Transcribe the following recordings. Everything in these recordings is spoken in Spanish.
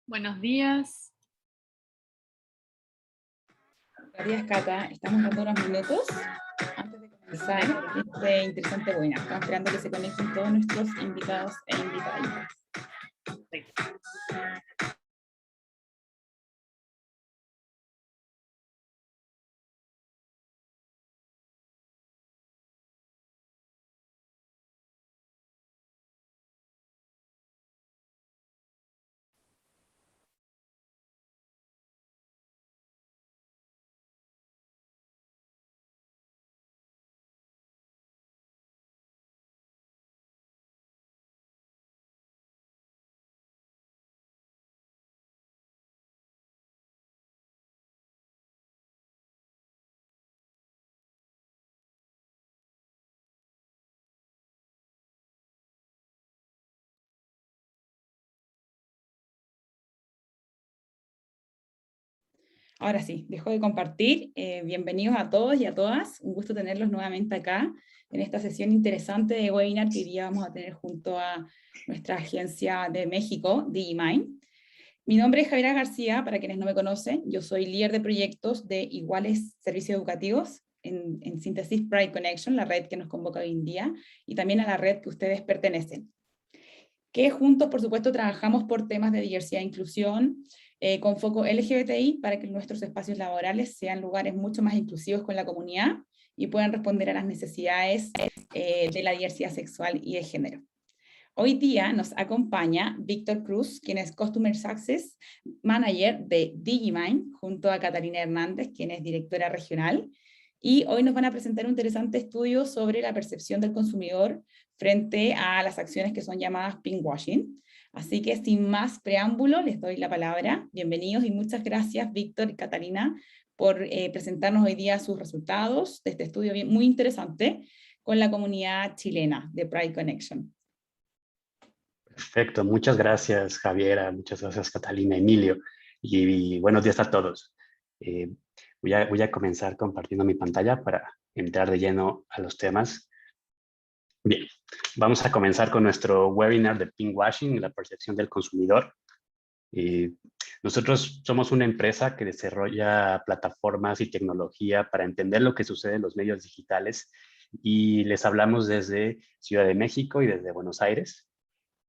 Buenos días. Gracias, Cata. Estamos dando unos minutos antes de comenzar este interesante webinar. Estamos esperando que se conecten todos nuestros invitados e invitadas. Ahora sí, dejo de compartir. Bienvenidos a todos y a todas. Un gusto tenerlos nuevamente acá en esta sesión interesante de webinar que hoy día vamos a tener junto a nuestra agencia de México, DigiMind. Mi nombre es Javiera García, para quienes no me conocen. Yo soy líder de proyectos de iguales servicios educativos en síntesis Pride Connection, la red que nos convoca hoy en día, y también a la red que ustedes pertenecen. Que juntos, por supuesto, trabajamos por temas de diversidad e inclusión, con foco LGBTI, para que nuestros espacios laborales sean lugares mucho más inclusivos con la comunidad y puedan responder a las necesidades de la diversidad sexual y de género. Hoy día nos acompaña Víctor Cruz, quien es Customer Success Manager de DigiMind, junto a Catalina Hernández, quien es directora regional. Y hoy nos van a presentar un interesante estudio sobre la percepción del consumidor frente a las acciones que son llamadas pinkwashing. Así que sin más preámbulo, les doy la palabra. Bienvenidos y muchas gracias, Víctor y Catalina, por presentarnos hoy día sus resultados de este estudio muy interesante con la comunidad chilena de Pride Connection. Perfecto, muchas gracias Javiera, muchas gracias Catalina, Emilio, y buenos días a todos. Voy a comenzar compartiendo mi pantalla para entrar de lleno a los temas. Bien, vamos a comenzar con nuestro webinar de pinkwashing, la percepción del consumidor. Nosotros somos una empresa que desarrolla plataformas y tecnología para entender lo que sucede en los medios digitales, y les hablamos desde Ciudad de México y desde Buenos Aires.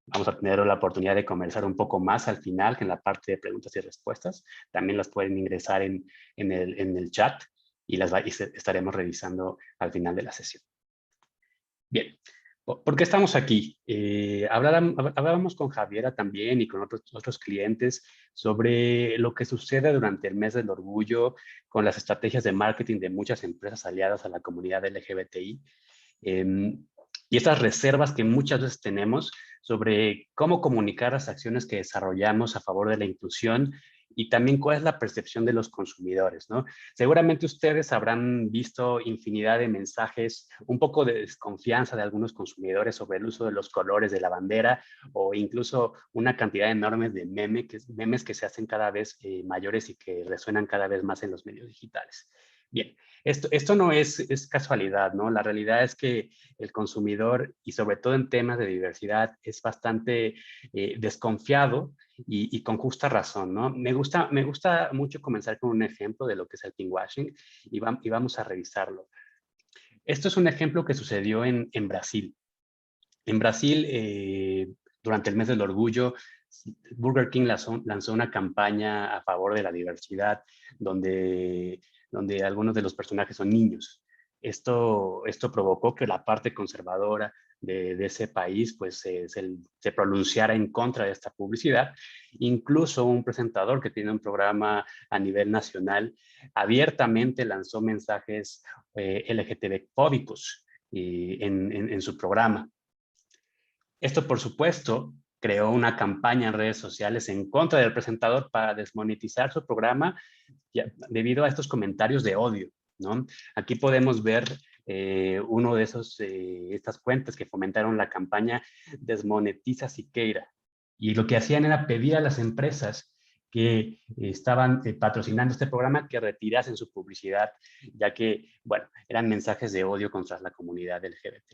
Vamos a tener la oportunidad de conversar un poco más al final, que en la parte de preguntas y respuestas. También las pueden ingresar en el chat y estaremos revisando al final de la sesión. Bien, ¿por qué estamos aquí? Hablábamos con Javiera también y con otros clientes sobre lo que sucede durante el mes del orgullo con las estrategias de marketing de muchas empresas aliadas a la comunidad LGBTI. Y estas reservas que muchas veces tenemos sobre cómo comunicar las acciones que desarrollamos a favor de la inclusión, y también cuál es la percepción de los consumidores, ¿no? Seguramente ustedes habrán visto infinidad de mensajes, un poco de desconfianza de algunos consumidores sobre el uso de los colores de la bandera, o incluso una cantidad enorme de memes que se hacen cada vez mayores y que resuenan cada vez más en los medios digitales. Bien, esto no es casualidad, ¿no? La realidad es que el consumidor, y sobre todo en temas de diversidad, es bastante desconfiado y con justa razón, ¿no? Me gusta mucho comenzar con un ejemplo de lo que es el pinkwashing y vamos a revisarlo. Esto es un ejemplo que sucedió en Brasil. En Brasil, durante el mes del orgullo, Burger King lanzó una campaña a favor de la diversidad, donde algunos de los personajes son niños. Esto provocó que la parte conservadora de ese país pues, se pronunciara en contra de esta publicidad. Incluso un presentador que tiene un programa a nivel nacional abiertamente lanzó mensajes LGTB-fóbicos en su programa. Esto, por supuesto, creó una campaña en redes sociales en contra del presentador para desmonetizar su programa debido a estos comentarios de odio, ¿no? Aquí podemos ver uno de estas cuentas que fomentaron la campaña Desmonetiza Siqueira. Y lo que hacían era pedir a las empresas que estaban patrocinando este programa que retirasen su publicidad, ya que, bueno, eran mensajes de odio contra la comunidad LGBT.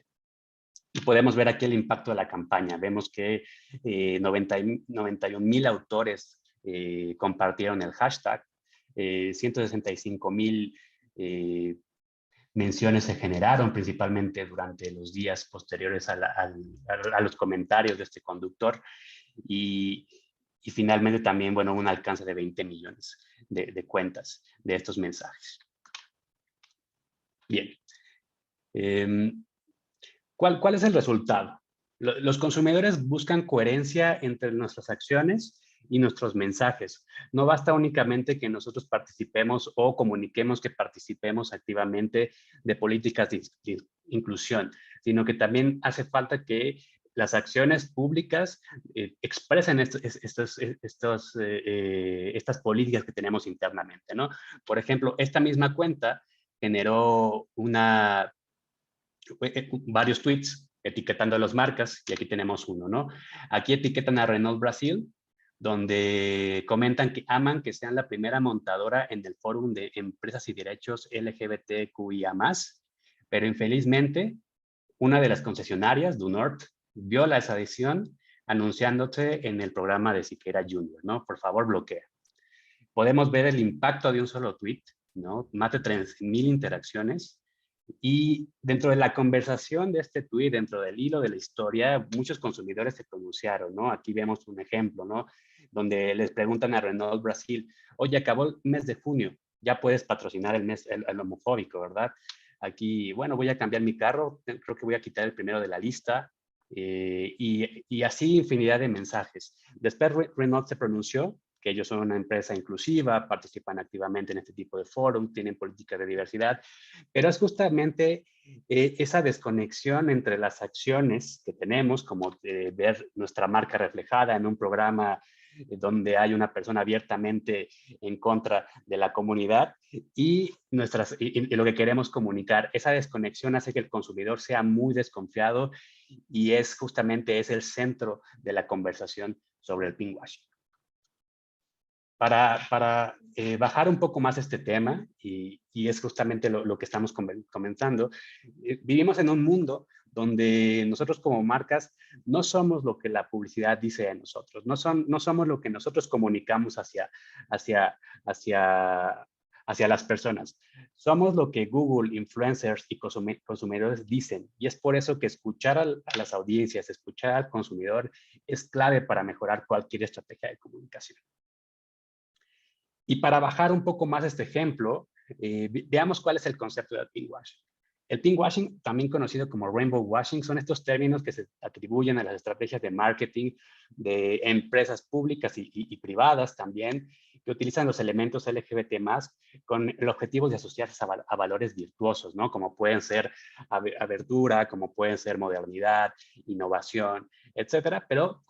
Y podemos ver aquí el impacto de la campaña. Vemos que 91,000 autores compartieron el hashtag. 165,000 menciones se generaron principalmente durante los días posteriores a los comentarios de este conductor y finalmente también, bueno, un alcance de 20 millones de cuentas de estos mensajes. Bien. ¿Cuál es el resultado? Los consumidores buscan coherencia entre nuestras acciones y nuestros mensajes. No basta únicamente que nosotros participemos o comuniquemos que participemos activamente de políticas de inclusión, sino que también hace falta que las acciones públicas expresen estas políticas que tenemos internamente, ¿no? Por ejemplo, esta misma cuenta generó varios tweets etiquetando a las marcas, y aquí tenemos uno, ¿no? Aquí etiquetan a Renault Brasil, donde comentan que aman que sean la primera montadora en el foro de empresas y derechos LGBTQIA+, pero infelizmente, una de las concesionarias, Dunort, viola esa decisión anunciándose en el programa de Siqueira Junior, ¿no? Por favor, bloquea. Podemos ver el impacto de un solo tweet, ¿no? Más de 3,000 interacciones. Y dentro de la conversación de este tweet, dentro del hilo de la historia, muchos consumidores se pronunciaron, ¿no? Aquí vemos un ejemplo, ¿no? Donde les preguntan a Renault Brasil, oye, acabó el mes de junio, ya puedes patrocinar el homofóbico, ¿verdad? Aquí, bueno, voy a cambiar mi carro, creo que voy a quitar el primero de la lista, y así infinidad de mensajes. Después Renault se pronunció que ellos son una empresa inclusiva, participan activamente en este tipo de foros, tienen políticas de diversidad, pero es justamente esa desconexión entre las acciones que tenemos, como ver nuestra marca reflejada en un programa donde hay una persona abiertamente en contra de la comunidad y lo que queremos comunicar. Esa desconexión hace que el consumidor sea muy desconfiado y es el centro de la conversación sobre el pinkwashing. Para bajar un poco más este tema, y es justamente lo que estamos comenzando, vivimos en un mundo donde nosotros como marcas no somos lo que la publicidad dice de nosotros, no somos lo que nosotros comunicamos hacia las personas. Somos lo que Google, influencers y consumidores dicen, y es por eso que escuchar a las audiencias, escuchar al consumidor es clave para mejorar cualquier estrategia de comunicación. Y para bajar un poco más este ejemplo, veamos cuál es el concepto del pinkwashing. El pinkwashing, también conocido como rainbow washing, son estos términos que se atribuyen a las estrategias de marketing de empresas públicas y privadas también, que utilizan los elementos LGBT+, con el objetivo de asociarse a valores virtuosos, ¿no? Como pueden ser abertura, como pueden ser modernidad, innovación, etcétera, pero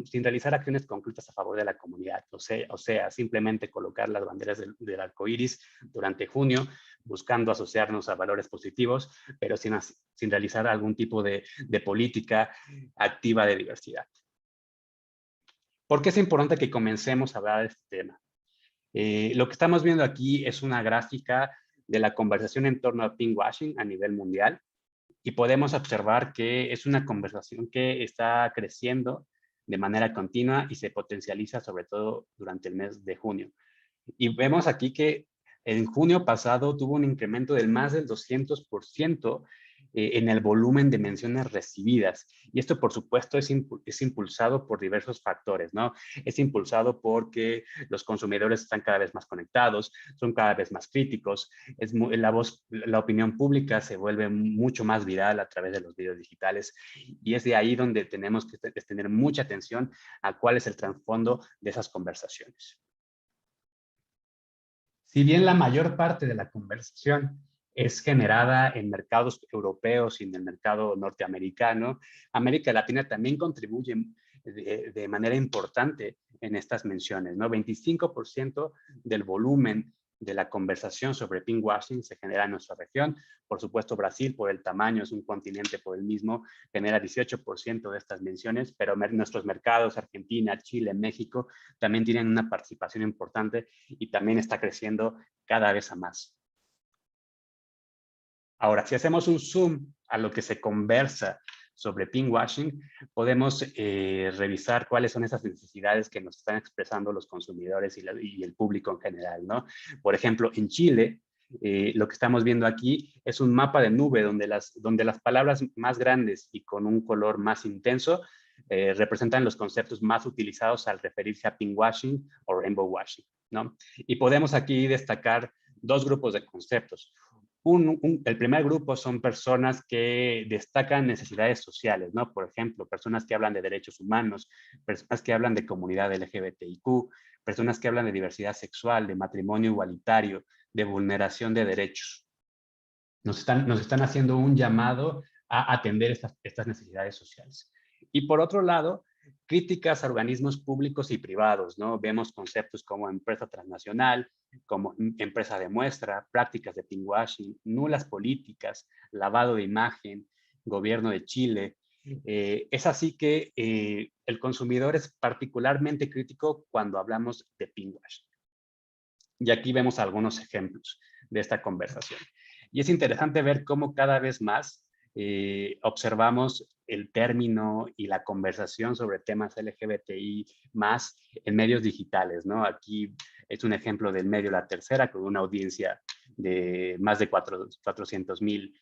sin realizar acciones concretas a favor de la comunidad. O sea, simplemente colocar las banderas del arco iris durante junio, buscando asociarnos a valores positivos, pero sin realizar algún tipo de política activa de diversidad. ¿Por qué es importante que comencemos a hablar de este tema? Lo que estamos viendo aquí es una gráfica de la conversación en torno al pinkwashing a nivel mundial, y podemos observar que es una conversación que está creciendo de manera continua y se potencializa sobre todo durante el mes de junio. Y vemos aquí que en junio pasado tuvo un incremento del más del 200% en el volumen de menciones recibidas. Y esto, por supuesto, es impulsado por diversos factores, ¿no? Es impulsado porque los consumidores están cada vez más conectados, son cada vez más críticos, la opinión pública se vuelve mucho más viral a través de los videos digitales, y es de ahí donde tenemos que tener mucha atención a cuál es el trasfondo de esas conversaciones. Si bien la mayor parte de la conversación es generada en mercados europeos y en el mercado norteamericano, América Latina también contribuye de manera importante en estas menciones, ¿no? 25% del volumen de la conversación sobre pinkwashing se genera en nuestra región. Por supuesto, Brasil, por el tamaño, es un continente por el mismo, genera 18% de estas menciones, pero nuestros mercados, Argentina, Chile, México, también tienen una participación importante y también está creciendo cada vez a más. Ahora, si hacemos un zoom a lo que se conversa sobre pinkwashing, podemos revisar cuáles son esas necesidades que nos están expresando los consumidores y el público en general, ¿no? Por ejemplo, en Chile, lo que estamos viendo aquí es un mapa de nube donde las palabras más grandes y con un color más intenso representan los conceptos más utilizados al referirse a pinkwashing o rainbow washing, ¿no? Y podemos aquí destacar dos grupos de conceptos. El primer grupo son personas que destacan necesidades sociales, ¿no? Por ejemplo, personas que hablan de derechos humanos, personas que hablan de comunidad LGBTIQ, personas que hablan de diversidad sexual, de matrimonio igualitario, de vulneración de derechos. Nos están haciendo un llamado a atender estas necesidades sociales. Y por otro lado, críticas a organismos públicos y privados, ¿no? Vemos conceptos como empresa transnacional, como empresa de muestra, prácticas de pinkwashing, nulas políticas, lavado de imagen, gobierno de Chile. Es así que el consumidor es particularmente crítico cuando hablamos de pinkwashing. Y aquí vemos algunos ejemplos de esta conversación. Y es interesante ver cómo cada vez más observamos el término y la conversación sobre temas LGBTI más en medios digitales, ¿no? Aquí es un ejemplo del medio La Tercera, con una audiencia de más de 400,000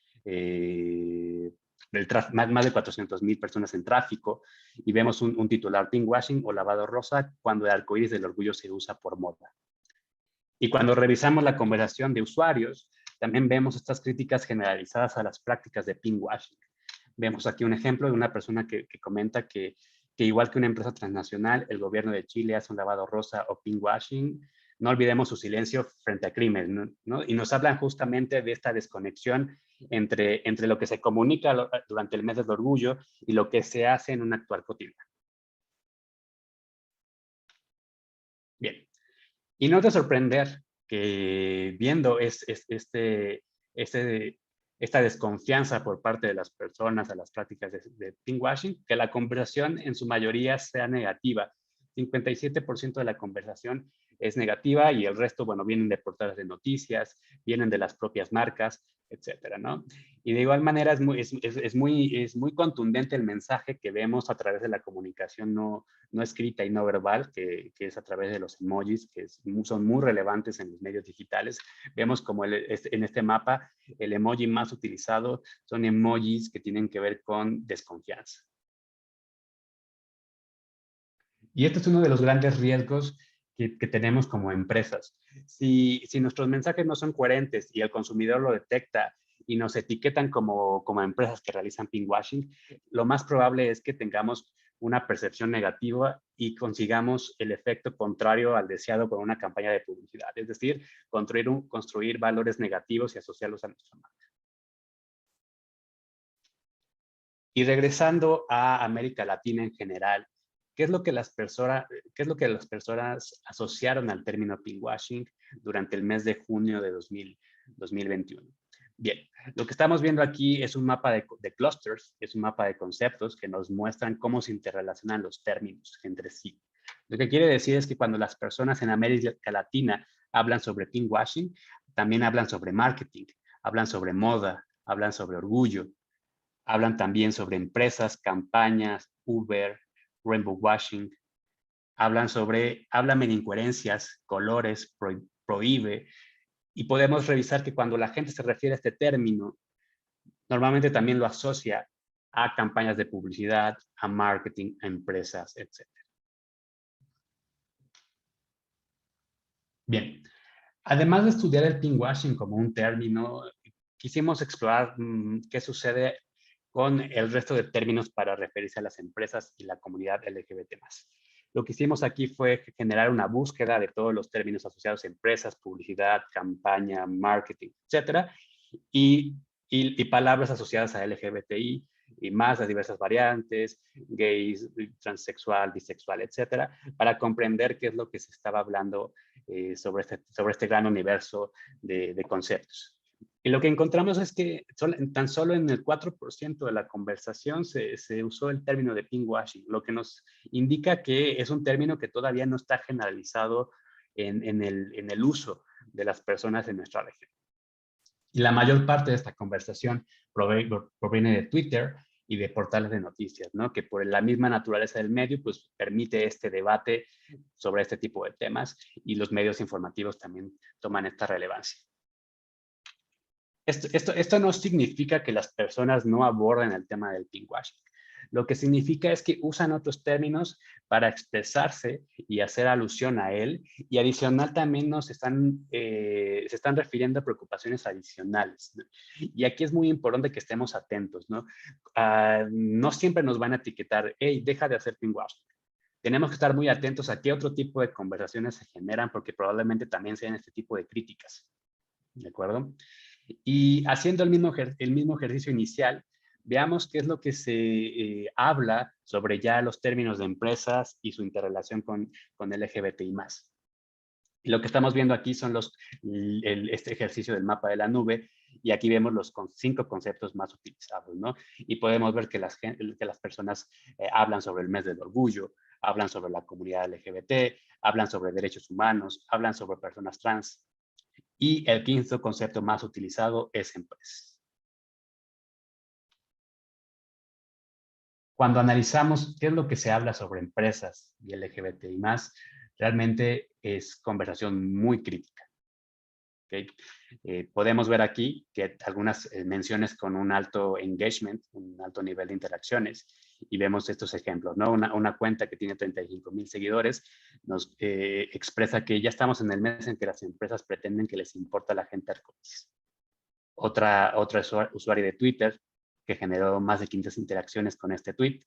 más de 400,000 personas en tráfico, y vemos un titular: pinkwashing o lavado rosa, cuando el arcoíris del orgullo se usa por moda. Y cuando revisamos la conversación de usuarios, también vemos estas críticas generalizadas a las prácticas de pinkwashing. Vemos aquí un ejemplo de una persona que comenta que igual que una empresa transnacional, el gobierno de Chile hace un lavado rosa o pinkwashing. No olvidemos su silencio frente a crimen, ¿no? Y nos hablan justamente de esta desconexión entre lo que se comunica durante el mes del orgullo y lo que se hace en un actuar cotidiano. Bien. Y no es de sorprender que viendo esta desconfianza por parte de las personas a las prácticas de pinkwashing, que la conversación en su mayoría sea negativa. 57% de la conversación es negativa y el resto, bueno, vienen de portales de noticias, vienen de las propias marcas, etcétera, ¿no? Y de igual manera es muy contundente el mensaje que vemos a través de la comunicación no escrita y no verbal, que es a través de los emojis, que son muy relevantes en los medios digitales. Vemos como en este mapa el emoji más utilizado son emojis que tienen que ver con desconfianza. Y este es uno de los grandes riesgos que tenemos como empresas. Si nuestros mensajes no son coherentes y el consumidor lo detecta y nos etiquetan como empresas que realizan pinkwashing, lo más probable es que tengamos una percepción negativa y consigamos el efecto contrario al deseado con una campaña de publicidad. Es decir, construir valores negativos y asociarlos a nuestra marca. Y regresando a América Latina en general, ¿qué es lo que las personas asociaron al término pinkwashing durante el mes de junio de 2021? Bien, lo que estamos viendo aquí es un mapa de clusters, es un mapa de conceptos que nos muestran cómo se interrelacionan los términos entre sí. Lo que quiere decir es que cuando las personas en América Latina hablan sobre pinkwashing, también hablan sobre marketing, hablan sobre moda, hablan sobre orgullo, hablan también sobre empresas, campañas, Uber, rainbow washing, hablan de incoherencias, colores, prohíbe, y podemos revisar que cuando la gente se refiere a este término, normalmente también lo asocia a campañas de publicidad, a marketing, a empresas, etc. Bien, además de estudiar el pinkwashing como un término, quisimos explorar qué sucede con el resto de términos para referirse a las empresas y la comunidad LGBT+. Lo que hicimos aquí fue generar una búsqueda de todos los términos asociados a empresas, publicidad, campaña, marketing, etcétera, y palabras asociadas a LGBTI y más las diversas variantes, gays, transexual, bisexual, etcétera, para comprender qué es lo que se estaba hablando sobre este gran universo de conceptos. Y lo que encontramos es que tan solo en el 4% de la conversación se usó el término de pinkwashing, lo que nos indica que es un término que todavía no está generalizado en el uso de las personas en nuestra región. Y la mayor parte de esta conversación proviene de Twitter y de portales de noticias, ¿no? Que por la misma naturaleza del medio, pues permite este debate sobre este tipo de temas y los medios informativos también toman esta relevancia. Esto no significa que las personas no aborden el tema del pinkwashing. Lo que significa es que usan otros términos para expresarse y hacer alusión a él, y adicional también se están refiriendo a preocupaciones adicionales, ¿no? Y aquí es muy importante que estemos atentos, ¿no? No siempre nos van a etiquetar, hey, deja de hacer pinkwashing. Tenemos que estar muy atentos a qué otro tipo de conversaciones se generan, porque probablemente también sean este tipo de críticas, ¿de acuerdo? Y haciendo el mismo ejercicio inicial, veamos qué es lo que se habla sobre ya los términos de empresas y su interrelación con LGBTI+. Y lo que estamos viendo aquí son este ejercicio del mapa de la nube, y aquí vemos los 5 conceptos más utilizados, ¿no? Y podemos ver que las personas hablan sobre el mes del orgullo, hablan sobre la comunidad LGBT, hablan sobre derechos humanos, hablan sobre personas trans, y el 5º concepto más utilizado es empresas. Cuando analizamos qué es lo que se habla sobre empresas y LGBTI+, realmente es conversación muy crítica. ¿Okay? Podemos ver aquí que algunas menciones con un alto engagement, un alto nivel de interacciones, y vemos estos ejemplos, ¿no? Una cuenta que tiene 35,000 seguidores nos expresa que ya estamos en el mes en que las empresas pretenden que les importa la gente arcoíris. Otra usuaria de Twitter que generó más de 500 interacciones con este tweet,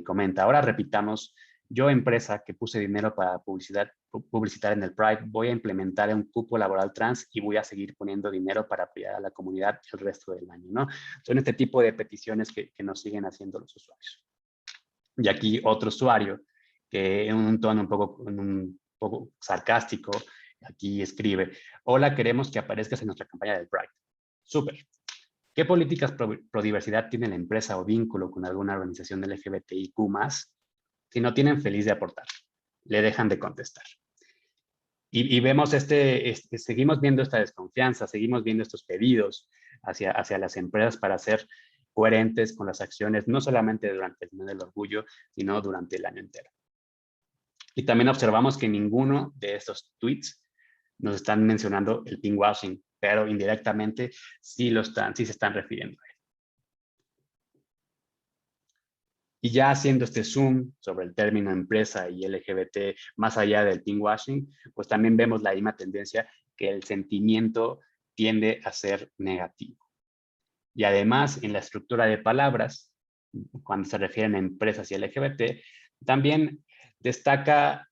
comenta, ahora repitamos, yo empresa que puse dinero para publicitar en el Pride, voy a implementar un cupo laboral trans y voy a seguir poniendo dinero para apoyar a la comunidad el resto del año, ¿no? Son este tipo de peticiones que nos siguen haciendo los usuarios. Y aquí otro usuario que en un tono un poco sarcástico, aquí escribe, hola, queremos que aparezcas en nuestra campaña del Pride. Súper. ¿Qué políticas pro diversidad tiene la empresa o vínculo con alguna organización LGBTIQ+, si no tienen feliz de aportar? Le dejan de contestar. Y vemos seguimos viendo esta desconfianza, seguimos viendo estos pedidos hacia las empresas para ser coherentes con las acciones, no solamente durante el mes del orgullo, sino durante el año entero. Y también observamos que ninguno de estos tweets nos están mencionando el pinkwashing, pero indirectamente sí se están refiriendo a él. Y ya haciendo este zoom sobre el término empresa y LGBT más allá del pinkwashing, pues también vemos la misma tendencia que el sentimiento tiende a ser negativo. Y además, en la estructura de palabras, cuando se refieren a empresas y LGBT, también destacan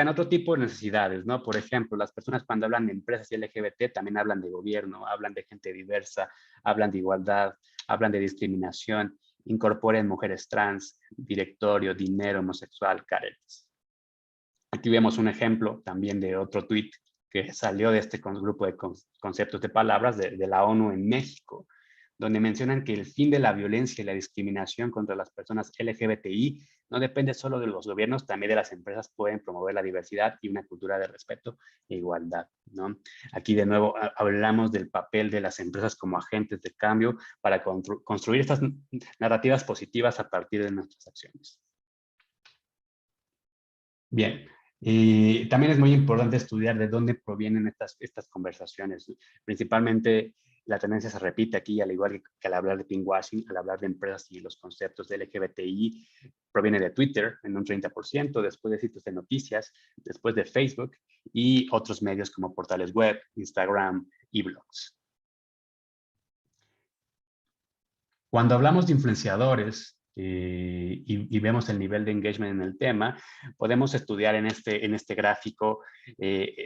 otro tipo de necesidades, ¿no? Por ejemplo, las personas cuando hablan de empresas y LGBT también hablan de gobierno, hablan de gente diversa, hablan de igualdad, hablan de discriminación, incorporen mujeres trans, directorio, dinero, homosexual, caretas. Aquí vemos un ejemplo también de otro tweet que salió de este grupo de conceptos de palabras de la ONU en México, donde mencionan que el fin de la violencia y la discriminación contra las personas LGBTI no depende solo de los gobiernos, también de las empresas pueden promover la diversidad y una cultura de respeto e igualdad, ¿no? Aquí de nuevo hablamos del papel de las empresas como agentes de cambio para construir estas narrativas positivas a partir de nuestras acciones. Bien, y también es muy importante estudiar de dónde provienen estas conversaciones. Principalmente la tendencia se repite aquí, al igual que al hablar de pinkwashing, al hablar de empresas y los conceptos de LGBTI, proviene de Twitter en un 30%, después de sitios de noticias, después de Facebook y otros medios como portales web, Instagram y blogs. Cuando hablamos de influenciadores y vemos el nivel de engagement en el tema, podemos estudiar en este gráfico,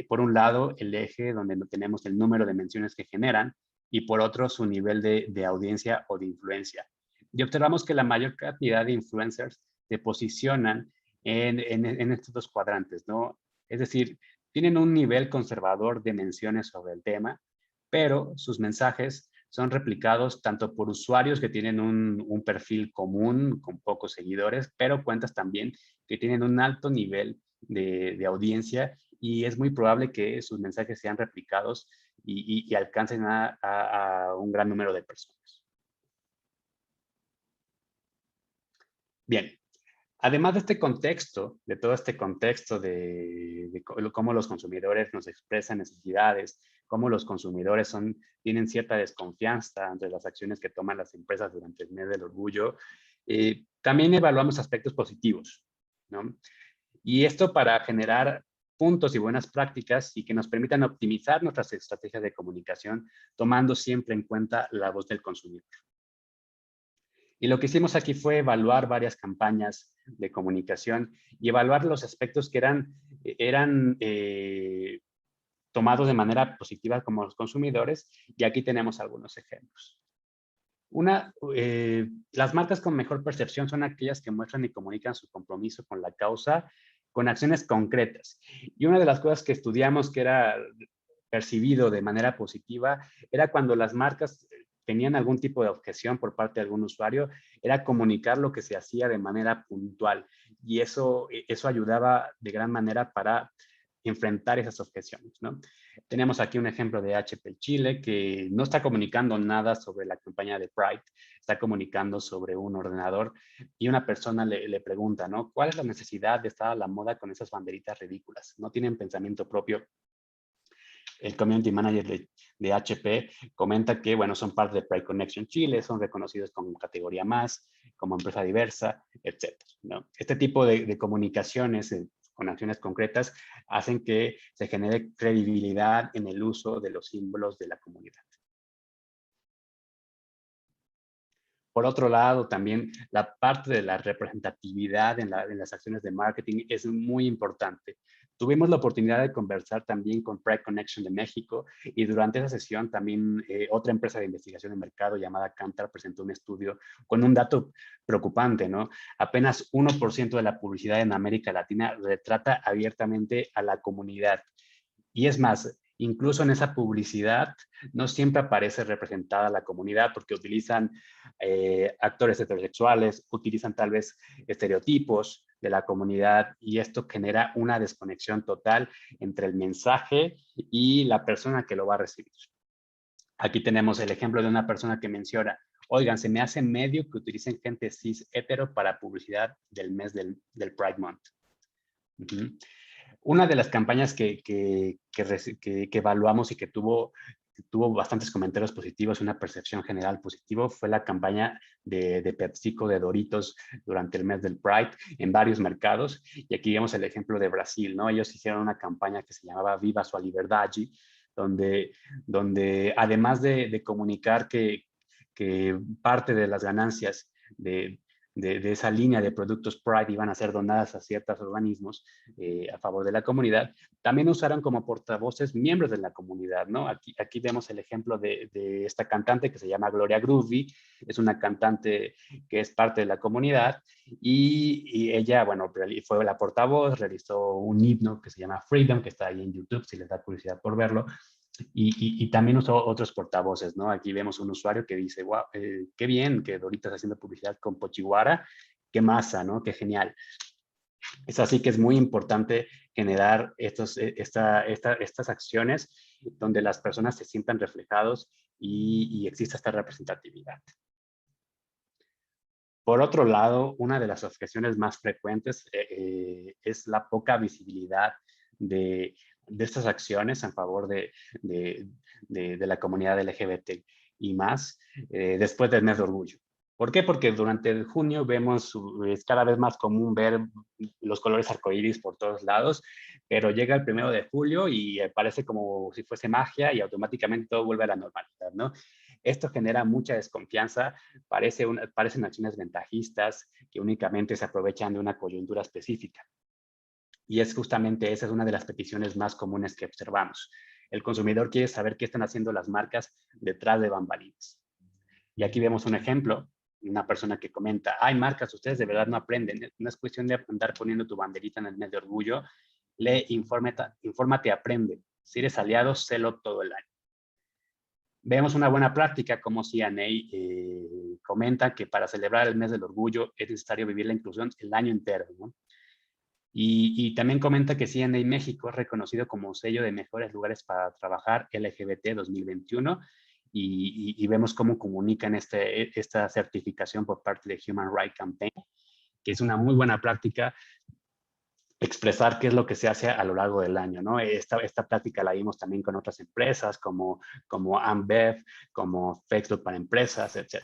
por un lado, el eje donde tenemos el número de menciones que generan y por otro, su nivel de audiencia o de influencia. Y observamos que la mayor cantidad de influencers se posicionan en estos dos cuadrantes, ¿no? Es decir, tienen un nivel conservador de menciones sobre el tema, pero sus mensajes son replicados tanto por usuarios que tienen un perfil común con pocos seguidores, pero cuentas también que tienen un alto nivel de audiencia y es muy probable que sus mensajes sean replicados y alcancen a un gran número de personas. Bien, además de este contexto, de todo este contexto de cómo los consumidores nos expresan necesidades, cómo los consumidores tienen cierta desconfianza ante las acciones que toman las empresas durante el mes del orgullo, también evaluamos aspectos positivos, ¿no? Y esto para generar puntos y buenas prácticas y que nos permitan optimizar nuestras estrategias de comunicación, tomando siempre en cuenta la voz del consumidor. Y lo que hicimos aquí fue evaluar varias campañas de comunicación y evaluar los aspectos que eran tomados de manera positiva como los consumidores, y aquí tenemos algunos ejemplos. Las marcas con mejor percepción son aquellas que muestran y comunican su compromiso con la causa con acciones concretas. Y una de las cosas que estudiamos que era percibido de manera positiva era cuando las marcas tenían algún tipo de objeción por parte de algún usuario, era comunicar lo que se hacía de manera puntual. Y eso ayudaba de gran manera para enfrentar esas objeciones, ¿no? Tenemos aquí un ejemplo de HP Chile que no está comunicando nada sobre la campaña de Pride, está comunicando sobre un ordenador y una persona le pregunta, ¿no? ¿Cuál es la necesidad de estar a la moda con esas banderitas ridículas? No tienen pensamiento propio. El community manager de HP comenta que, bueno, son parte de Pride Connection Chile, son reconocidos como categoría más, como empresa diversa, etcétera, ¿no? Este tipo de comunicaciones con acciones concretas hacen que se genere credibilidad en el uso de los símbolos de la comunidad. Por otro lado, también la parte de la representatividad en las acciones de marketing es muy importante. Tuvimos la oportunidad de conversar también con Pride Connection de México y durante esa sesión también otra empresa de investigación de mercado llamada Kantar presentó un estudio con un dato preocupante, ¿no? Apenas 1% de la publicidad en América Latina retrata abiertamente a la comunidad. Y es más, incluso en esa publicidad no siempre aparece representada la comunidad porque utilizan actores heterosexuales, utilizan tal vez estereotipos de la comunidad y esto genera una desconexión total entre el mensaje y la persona que lo va a recibir. Aquí tenemos el ejemplo de una persona que menciona, oigan, se me hace medio que utilicen gente cis hetero para publicidad del mes del Pride Month. Una de las campañas que evaluamos y que tuvo bastantes comentarios positivos, una percepción general positiva, fue la campaña de PepsiCo de Doritos durante el mes del Pride en varios mercados. Y aquí vemos el ejemplo de Brasil, ¿no? Ellos hicieron una campaña que se llamaba Viva Sua Liberdade, donde además de comunicar que parte de las ganancias de esa línea de productos Pride iban a ser donadas a ciertos organismos a favor de la comunidad, también usaron como portavoces miembros de la comunidad, ¿no? Aquí vemos el ejemplo de esta cantante que se llama Gloria Groovy, es una cantante que es parte de la comunidad y ella, bueno, fue la portavoz, realizó un himno que se llama Freedom, que está ahí en YouTube, si les da curiosidad por verlo, y también usó otros portavoces, ¿no? Aquí vemos un usuario que dice, wow, qué bien que Doritos está haciendo publicidad con Pochihuara, qué masa, ¿no? Qué genial. Es así que es muy importante generar estas acciones donde las personas se sientan reflejados y exista esta representatividad. Por otro lado, una de las objeciones más frecuentes es la poca visibilidad de estas acciones en favor de la comunidad LGBT y más después del mes de orgullo. ¿Por qué? Porque durante el junio es cada vez más común ver los colores arcoíris por todos lados, pero llega el 1 de julio y parece como si fuese magia y automáticamente todo vuelve a la normalidad, ¿no? Esto genera mucha desconfianza, parecen acciones ventajistas que únicamente se aprovechan de una coyuntura específica. Y es justamente esa es una de las peticiones más comunes que observamos. El consumidor quiere saber qué están haciendo las marcas detrás de bambalinas. Y aquí vemos un ejemplo, una persona que comenta, hay marcas, ustedes de verdad no aprenden, no es cuestión de andar poniendo tu banderita en el mes de orgullo, infórmate, aprende. Si eres aliado, sélo todo el año. Vemos una buena práctica como CNA comenta que para celebrar el mes del orgullo es necesario vivir la inclusión el año entero, ¿no? Y también comenta que CNA México es reconocido como sello de mejores lugares para trabajar LGBT 2021 y vemos cómo comunican esta certificación por parte de Human Rights Campaign. que es una muy buena práctica expresar qué es lo que se hace a lo largo del año, ¿no? Esta práctica la vimos también con otras empresas como Ambev, como Facebook para empresas, etc.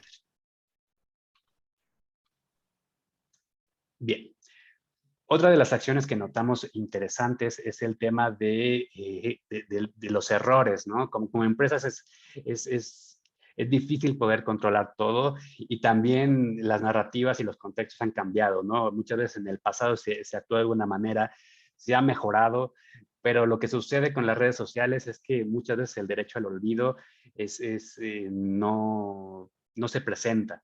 Bien. Otra de las acciones que notamos interesantes es el tema de los errores, ¿no? Como empresas es difícil poder controlar todo y también las narrativas y los contextos han cambiado, ¿no? Muchas veces en el pasado se actuó de alguna manera, se ha mejorado, pero lo que sucede con las redes sociales es que muchas veces el derecho al olvido no se presenta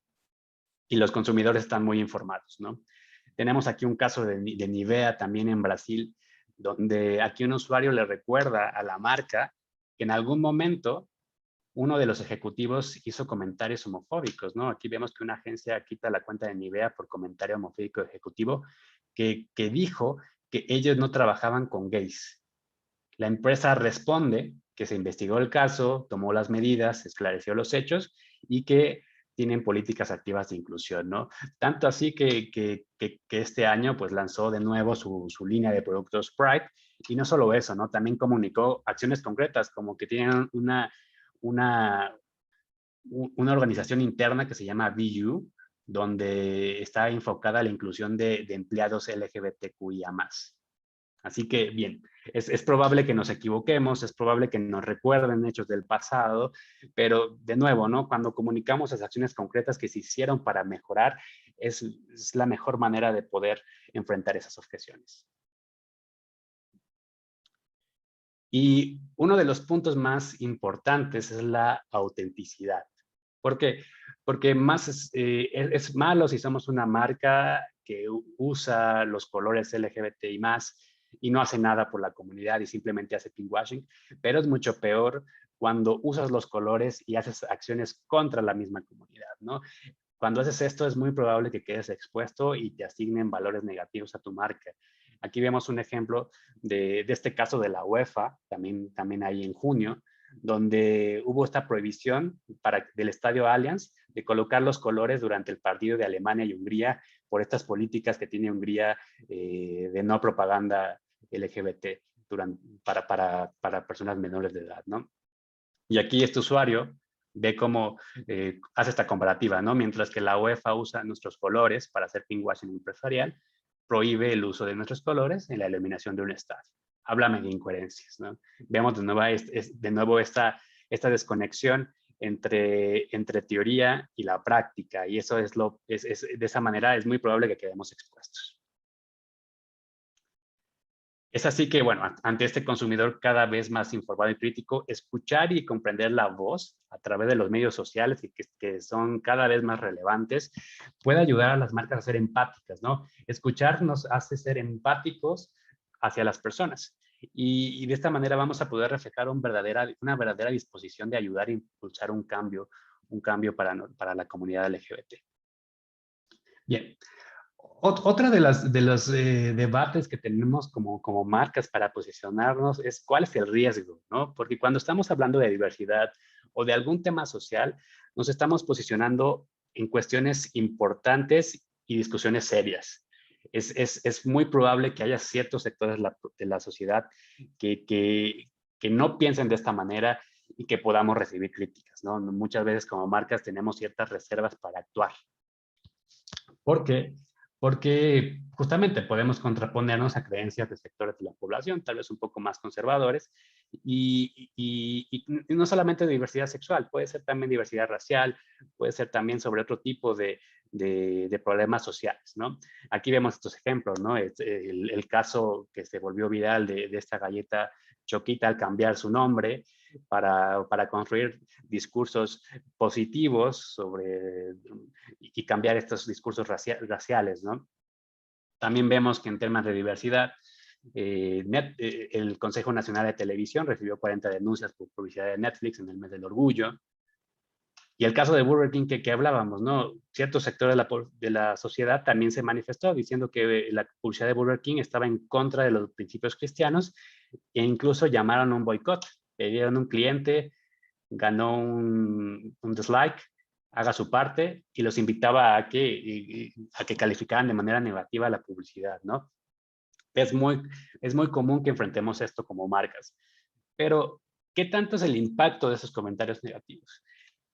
y los consumidores están muy informados, ¿no? Tenemos aquí un caso de Nivea también en Brasil, donde aquí un usuario le recuerda a la marca que en algún momento uno de los ejecutivos hizo comentarios homofóbicos, ¿no? Aquí vemos que una agencia quita la cuenta de Nivea por comentario homofóbico ejecutivo que dijo que ellos no trabajaban con gays. La empresa responde que se investigó el caso, tomó las medidas, esclareció los hechos y que tienen políticas activas de inclusión, ¿no? Tanto así que este año pues lanzó de nuevo su línea de productos Pride y no solo eso, ¿no? También comunicó acciones concretas como que tienen una organización interna que se llama BU, donde está enfocada a la inclusión de empleados LGBTQIA+. Así que, bien, es probable que nos equivoquemos, es probable que nos recuerden hechos del pasado, pero de nuevo, ¿no? Cuando comunicamos las acciones concretas que se hicieron para mejorar, es la mejor manera de poder enfrentar esas objeciones. Y uno de los puntos más importantes es la autenticidad. ¿Por qué? Porque es malo si somos una marca que usa los colores LGBTI+, y no hace nada por la comunidad y simplemente hace pinkwashing, pero es mucho peor cuando usas los colores y haces acciones contra la misma comunidad, ¿no? Cuando haces esto es muy probable que quedes expuesto y te asignen valores negativos a tu marca. Aquí vemos un ejemplo de este caso de la UEFA, también ahí en junio, donde hubo esta prohibición del Estadio Allianz de colocar los colores durante el partido de Alemania y Hungría por estas políticas que tiene Hungría de no propaganda LGBT para personas menores de edad, ¿no? Y aquí este usuario ve cómo hace esta comparativa, ¿no? Mientras que la UEFA usa nuestros colores para hacer pinkwashing empresarial, prohíbe el uso de nuestros colores en la iluminación de un estadio. Háblame de incoherencias, ¿no? Vemos de nuevo esta desconexión entre teoría y la práctica, y eso de esa manera es muy probable que quedemos expuestos. Es así que, bueno, ante este consumidor cada vez más informado y crítico, escuchar y comprender la voz a través de los medios sociales y que son cada vez más relevantes, puede ayudar a las marcas a ser empáticas, ¿no? Escuchar nos hace ser empáticos hacia las personas y de esta manera vamos a poder reflejar una verdadera disposición de ayudar e impulsar un cambio para la comunidad LGBT. Bien. Otra de los debates que tenemos como marcas para posicionarnos es cuál es el riesgo, ¿no? Porque cuando estamos hablando de diversidad o de algún tema social, nos estamos posicionando en cuestiones importantes y discusiones serias. Es muy probable que haya ciertos sectores de la sociedad que no piensen de esta manera y que podamos recibir críticas, ¿no? Muchas veces como marcas tenemos ciertas reservas para actuar. ¿Por qué? Porque justamente podemos contraponernos a creencias de sectores de la población, tal vez un poco más conservadores, y no solamente de diversidad sexual, puede ser también diversidad racial, puede ser también sobre otro tipo de problemas sociales, ¿no? Aquí vemos estos ejemplos, ¿no? El caso que se volvió viral de esta galleta Choquita al cambiar su nombre para construir discursos positivos y cambiar estos discursos raciales, ¿no? También vemos que en temas de diversidad, el Consejo Nacional de Televisión recibió 40 denuncias por publicidad de Netflix en el mes del orgullo. Y el caso de Burger King que hablábamos, ¿no? Cierto sector de la sociedad también se manifestó diciendo que la publicidad de Burger King estaba en contra de los principios cristianos e incluso llamaron a un boicot. Le dieron un cliente, ganó un dislike haga su parte y los invitaba a que calificaran de manera negativa la publicidad, ¿no? Es muy, es muy común que enfrentemos esto como marcas, pero ¿qué tanto es el impacto de esos comentarios negativos?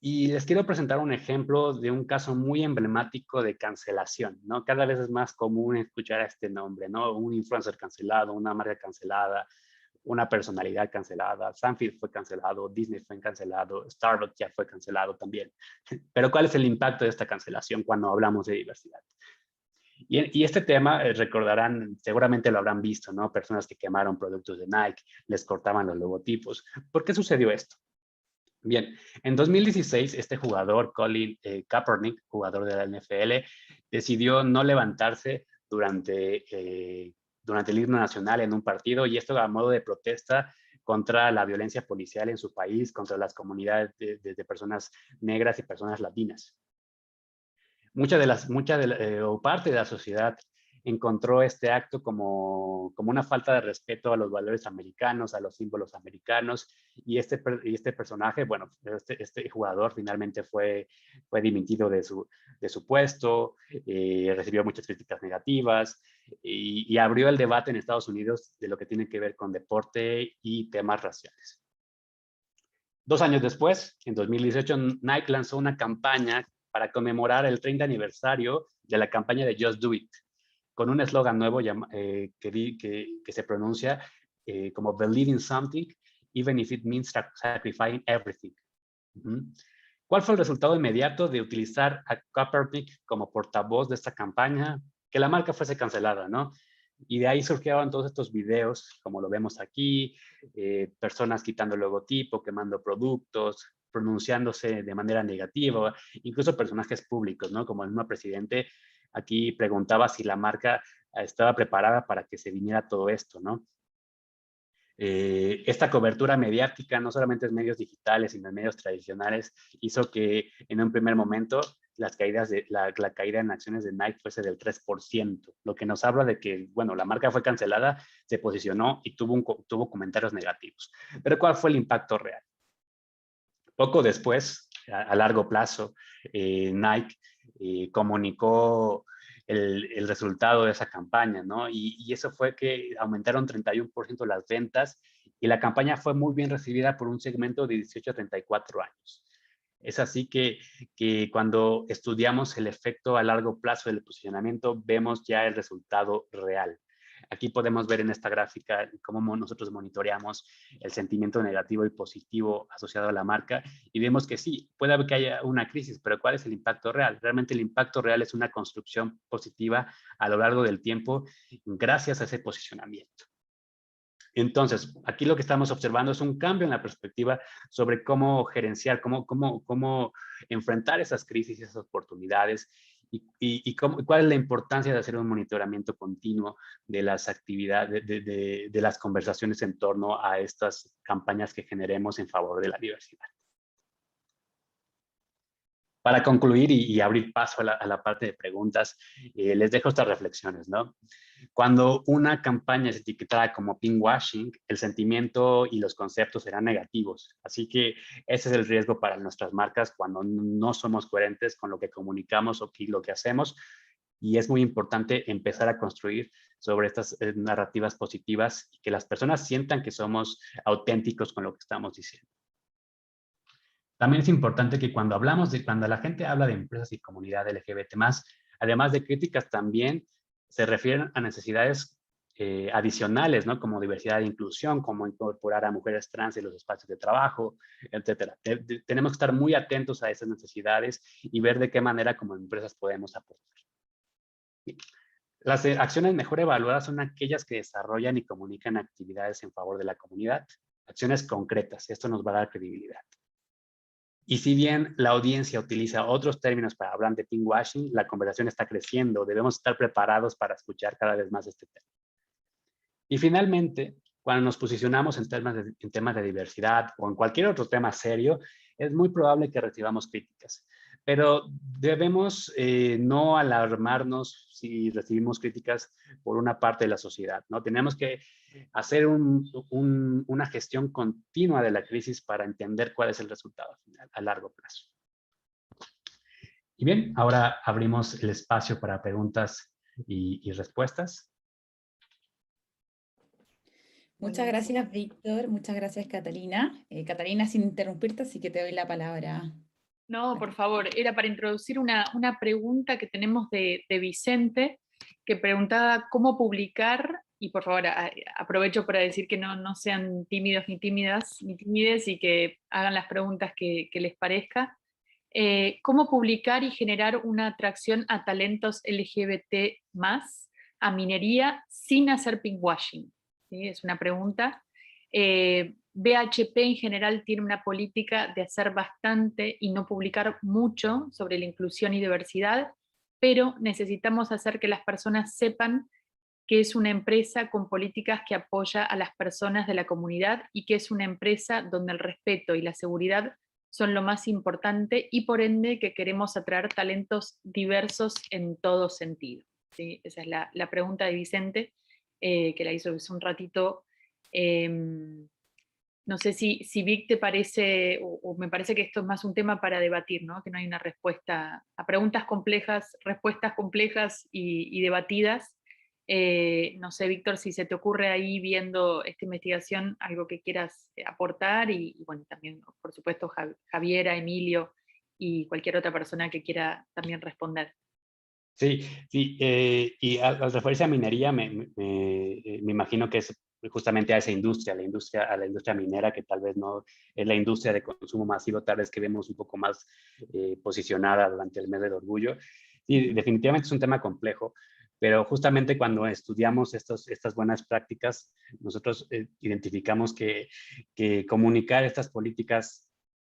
Y les quiero presentar un ejemplo de un caso muy emblemático de cancelación, ¿no? Cada vez es más común escuchar este nombre, ¿no? Un influencer cancelado, una marca cancelada, una personalidad cancelada, Sanfield fue cancelado, Disney fue cancelado, Starbucks ya fue cancelado también. Pero ¿cuál es el impacto de esta cancelación cuando hablamos de diversidad? Y este tema, recordarán, seguramente lo habrán visto, ¿no? Personas que quemaron productos de Nike, les cortaban los logotipos. ¿Por qué sucedió esto? Bien, en 2016 este jugador, Colin Kaepernick, jugador de la NFL, decidió no levantarse durante el himno nacional en un partido, y esto a modo de protesta contra la violencia policial en su país, contra las comunidades de personas negras y personas latinas. O parte de la sociedad encontró este acto como una falta de respeto a los valores americanos, a los símbolos americanos, y este personaje, bueno, este jugador finalmente fue dimitido de su puesto, recibió muchas críticas negativas, y abrió el debate en Estados Unidos de lo que tiene que ver con deporte y temas raciales. 2 años después, en 2018, Nike lanzó una campaña para conmemorar el 30 aniversario de la campaña de Just Do It, con un eslogan nuevo que se pronuncia como Believe in Something, even if it means sacrificing everything. ¿Cuál fue el resultado inmediato de utilizar a Kaepernick como portavoz de esta campaña? Que la marca fuese cancelada, ¿no? Y de ahí surgieron todos estos videos, como lo vemos aquí, personas quitando el logotipo, quemando productos, pronunciándose de manera negativa, incluso personajes públicos, ¿no? Como el mismo presidente aquí preguntaba si la marca estaba preparada para que se viniera todo esto, ¿no? Esta cobertura mediática, no solamente en medios digitales, sino en medios tradicionales, hizo que en un primer momento la caída en acciones de Nike fuese del 3%, lo que nos habla de que, bueno, la marca fue cancelada, se posicionó y tuvo comentarios negativos. Pero ¿cuál fue el impacto real? Poco después, a largo plazo, Nike comunicó el resultado de esa campaña, ¿no? Y eso fue que aumentaron 31% las ventas, y la campaña fue muy bien recibida por un segmento de 18 a 34 años. Es así que cuando estudiamos el efecto a largo plazo del posicionamiento, vemos ya el resultado real. Aquí podemos ver en esta gráfica cómo nosotros monitoreamos el sentimiento negativo y positivo asociado a la marca, y vemos que sí, puede haber que haya una crisis, pero ¿cuál es el impacto real? Realmente el impacto real es una construcción positiva a lo largo del tiempo gracias a ese posicionamiento. Entonces, aquí lo que estamos observando es un cambio en la perspectiva sobre cómo gerenciar, cómo enfrentar esas crisis y esas oportunidades, y cuál es la importancia de hacer un monitoramiento continuo de las actividades, de las conversaciones en torno a estas campañas que generemos en favor de la diversidad. Para concluir y abrir paso a la parte de preguntas, les dejo estas reflexiones, ¿no? Cuando una campaña es etiquetada como pinkwashing, el sentimiento y los conceptos serán negativos. Así que ese es el riesgo para nuestras marcas cuando no somos coherentes con lo que comunicamos o lo que hacemos. Y es muy importante empezar a construir sobre estas narrativas positivas y que las personas sientan que somos auténticos con lo que estamos diciendo. También es importante que cuando la gente habla de empresas y comunidad LGBT+, además de críticas, también se refieren a necesidades adicionales, ¿no? Como diversidad e inclusión, como incorporar a mujeres trans en los espacios de trabajo, etcétera. Tenemos que estar muy atentos a esas necesidades y ver de qué manera como empresas podemos aportar. Las acciones mejor evaluadas son aquellas que desarrollan y comunican actividades en favor de la comunidad, acciones concretas. Esto nos va a dar credibilidad. Y si bien la audiencia utiliza otros términos para hablar de pinkwashing, la conversación está creciendo. Debemos estar preparados para escuchar cada vez más este tema. Y finalmente, cuando nos posicionamos en temas de diversidad o en cualquier otro tema serio, es muy probable que recibamos críticas. Pero debemos no alarmarnos si recibimos críticas por una parte de la sociedad, ¿no? Tenemos que hacer una gestión continua de la crisis para entender cuál es el resultado final a largo plazo. Y bien, ahora abrimos el espacio para preguntas y respuestas. Muchas gracias, Víctor. Muchas gracias, Catalina. Catalina, sin interrumpirte, así que te doy la palabra No, a por ti. favor, era para introducir una pregunta que tenemos de Vicente, que preguntaba cómo publicar, y por favor aprovecho para decir que no sean tímidos ni tímidas, ni tímides, y que hagan las preguntas que les parezca. ¿Cómo publicar y generar una atracción a talentos LGBT más, a minería, sin hacer pinkwashing? ¿Sí? Es una pregunta. BHP en general tiene una política de hacer bastante y no publicar mucho sobre la inclusión y diversidad, pero necesitamos hacer que las personas sepan que es una empresa con políticas que apoya a las personas de la comunidad y que es una empresa donde el respeto y la seguridad son lo más importante y por ende que queremos atraer talentos diversos en todo sentido. ¿Sí? Esa es la pregunta de Vicente, que la hizo hace un ratito. No sé si Vic te parece, o me parece que esto es más un tema para debatir, ¿no? Que no hay una respuesta a preguntas complejas, respuestas complejas y debatidas. No sé, Víctor, si se te ocurre ahí viendo esta investigación algo que quieras aportar y bueno, también, por supuesto, Javiera, Emilio y cualquier otra persona que quiera también responder. Sí, sí, y al referirse a minería, me imagino que es justamente a esa industria, a la industria minera, que tal vez no es la industria de consumo masivo, tal vez que vemos un poco más posicionada durante el mes del orgullo. Y definitivamente es un tema complejo, pero justamente cuando estudiamos estas buenas prácticas, nosotros identificamos que comunicar estas políticas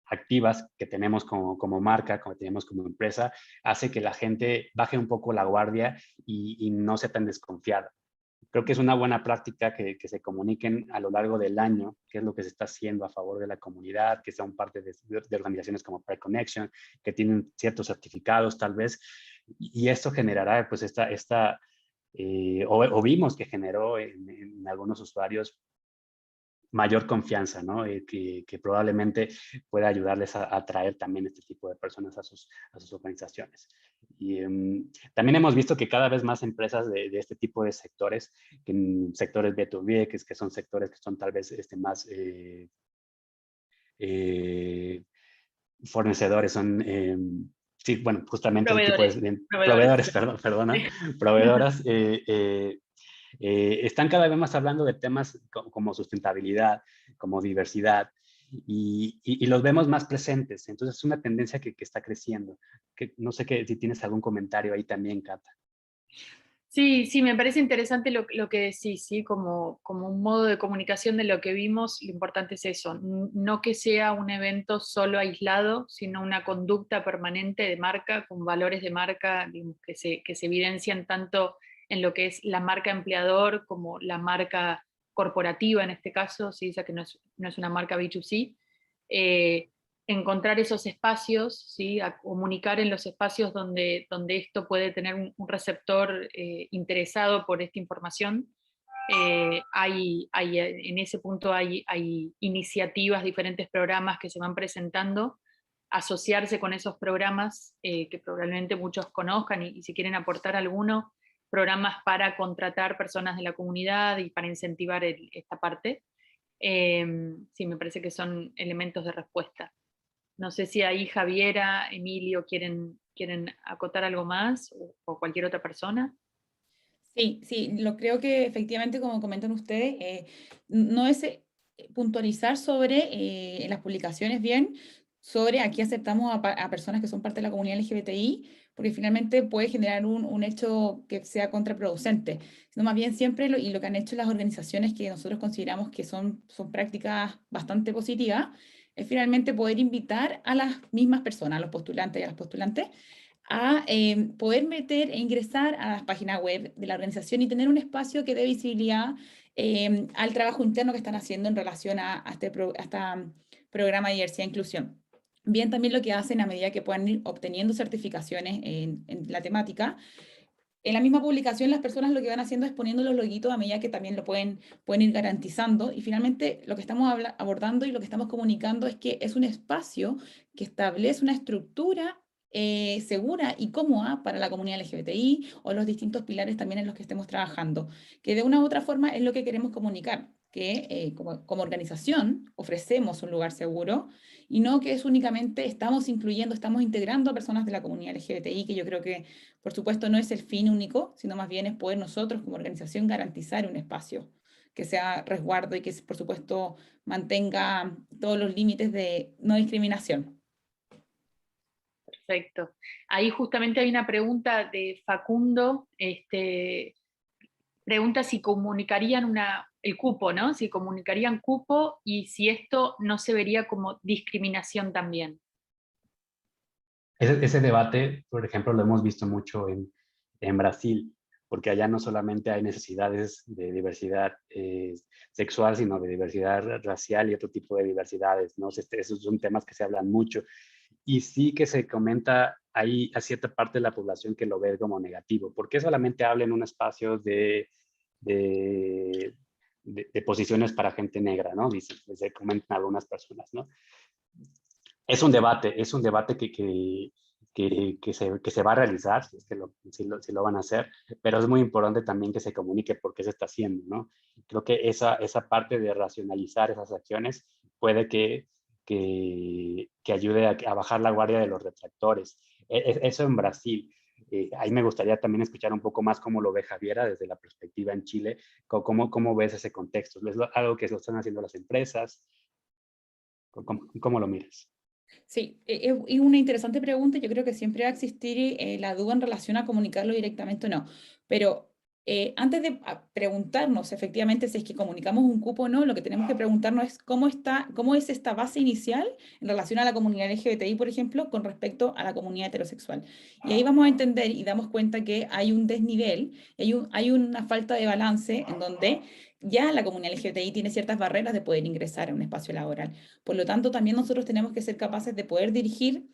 activas que tenemos como marca, como tenemos como empresa, hace que la gente baje un poco la guardia y no sea tan desconfiada. Creo que es una buena práctica que se comuniquen a lo largo del año qué es lo que se está haciendo a favor de la comunidad, que son parte de organizaciones como Pride Connection, que tienen ciertos certificados tal vez, y esto generará pues o vimos que generó en algunos usuarios mayor confianza, ¿no? Que probablemente pueda ayudarles a atraer también este tipo de personas a sus organizaciones. Y también hemos visto que cada vez más empresas de este tipo de sectores, que en sectores B2B, que son sectores que son tal vez más eh, fornecedores, son... sí, bueno, justamente ese tipo Proveedores. de Proveedores. proveedores, perdona, proveedoras, están cada vez más hablando de temas como sustentabilidad, como diversidad, y los vemos más presentes. Entonces es una tendencia que está creciendo. Que, no sé si tienes algún comentario ahí también, Cata. Sí, sí, me parece interesante lo que decís, ¿sí? Como un modo de comunicación de lo que vimos, lo importante es eso, no que sea un evento solo aislado, sino una conducta permanente de marca, con valores de marca, digamos, que se evidencian tanto en lo que es la marca empleador como la marca corporativa en este caso, ¿sí? O sea, que no es una marca B2C. Encontrar esos espacios, ¿sí? A comunicar en los espacios donde esto puede tener un receptor interesado por esta información. En ese punto hay iniciativas, diferentes programas que se van presentando, asociarse con esos programas que probablemente muchos conozcan y si quieren aportar alguno, programas para contratar personas de la comunidad y para incentivar esta parte. Sí, me parece que son elementos de respuesta. No sé si ahí Javiera, Emilio quieren acotar algo más o cualquier otra persona. Sí, sí, lo creo que efectivamente, como comentan ustedes, no es puntualizar sobre en las publicaciones bien, sobre aquí aceptamos a personas que son parte de la comunidad LGBTI, porque finalmente puede generar un hecho que sea contraproducente, sino más bien siempre, y lo que han hecho las organizaciones que nosotros consideramos que son prácticas bastante positivas, es finalmente poder invitar a las mismas personas, a los postulantes y a las postulantes, a poder meter e ingresar a las páginas web de la organización y tener un espacio que dé visibilidad al trabajo interno que están haciendo en relación a este programa de diversidad e inclusión. Bien, también lo que hacen a medida que puedan ir obteniendo certificaciones en la temática. En la misma publicación, las personas lo que van haciendo es poniendo los loguitos a medida que también lo pueden ir garantizando. Y finalmente, lo que estamos abordando y lo que estamos comunicando es que es un espacio que establece una estructura segura y cómoda para la comunidad LGBTI o los distintos pilares también en los que estemos trabajando, que de una u otra forma es lo que queremos comunicar, que como organización ofrecemos un lugar seguro y no que es únicamente estamos incluyendo, estamos integrando a personas de la comunidad LGBTI, que yo creo que por supuesto no es el fin único, sino más bien es poder nosotros como organización garantizar un espacio que sea resguardo y que por supuesto mantenga todos los límites de no discriminación. Perfecto. Ahí justamente hay una pregunta de Facundo, pregunta si comunicarían el cupo, ¿no? Si comunicarían cupo y si esto no se vería como discriminación también. Ese debate, por ejemplo, lo hemos visto mucho en Brasil, porque allá no solamente hay necesidades de diversidad sexual, sino de diversidad racial y otro tipo de diversidades, ¿no? Esos son temas que se hablan mucho. Y sí que se comenta ahí a cierta parte de la población que lo ve como negativo. ¿Por qué solamente habla en un espacio de, de posiciones para gente negra, ¿no? Se comentan algunas personas, ¿no? Es un debate que se va a realizar, si lo van a hacer, pero es muy importante también que se comunique por qué se está haciendo, ¿no? Creo que esa parte de racionalizar esas acciones puede que ayude a bajar la guardia de los retractores. Eso en Brasil. Ahí me gustaría también escuchar un poco más cómo lo ve Javiera desde la perspectiva en Chile, cómo ves ese contexto. ¿Es algo que lo están haciendo las empresas? ¿Cómo lo miras? Sí, es una interesante pregunta. Yo creo que siempre va a existir la duda en relación a comunicarlo directamente o no. Pero antes de preguntarnos efectivamente si es que comunicamos un cupo o no, lo que tenemos que preguntarnos es cómo es esta base inicial en relación a la comunidad LGBTI, por ejemplo, con respecto a la comunidad heterosexual. Y ahí vamos a entender y damos cuenta que hay un desnivel, hay una falta de balance en donde ya la comunidad LGBTI tiene ciertas barreras de poder ingresar a un espacio laboral. Por lo tanto, también nosotros tenemos que ser capaces de poder dirigir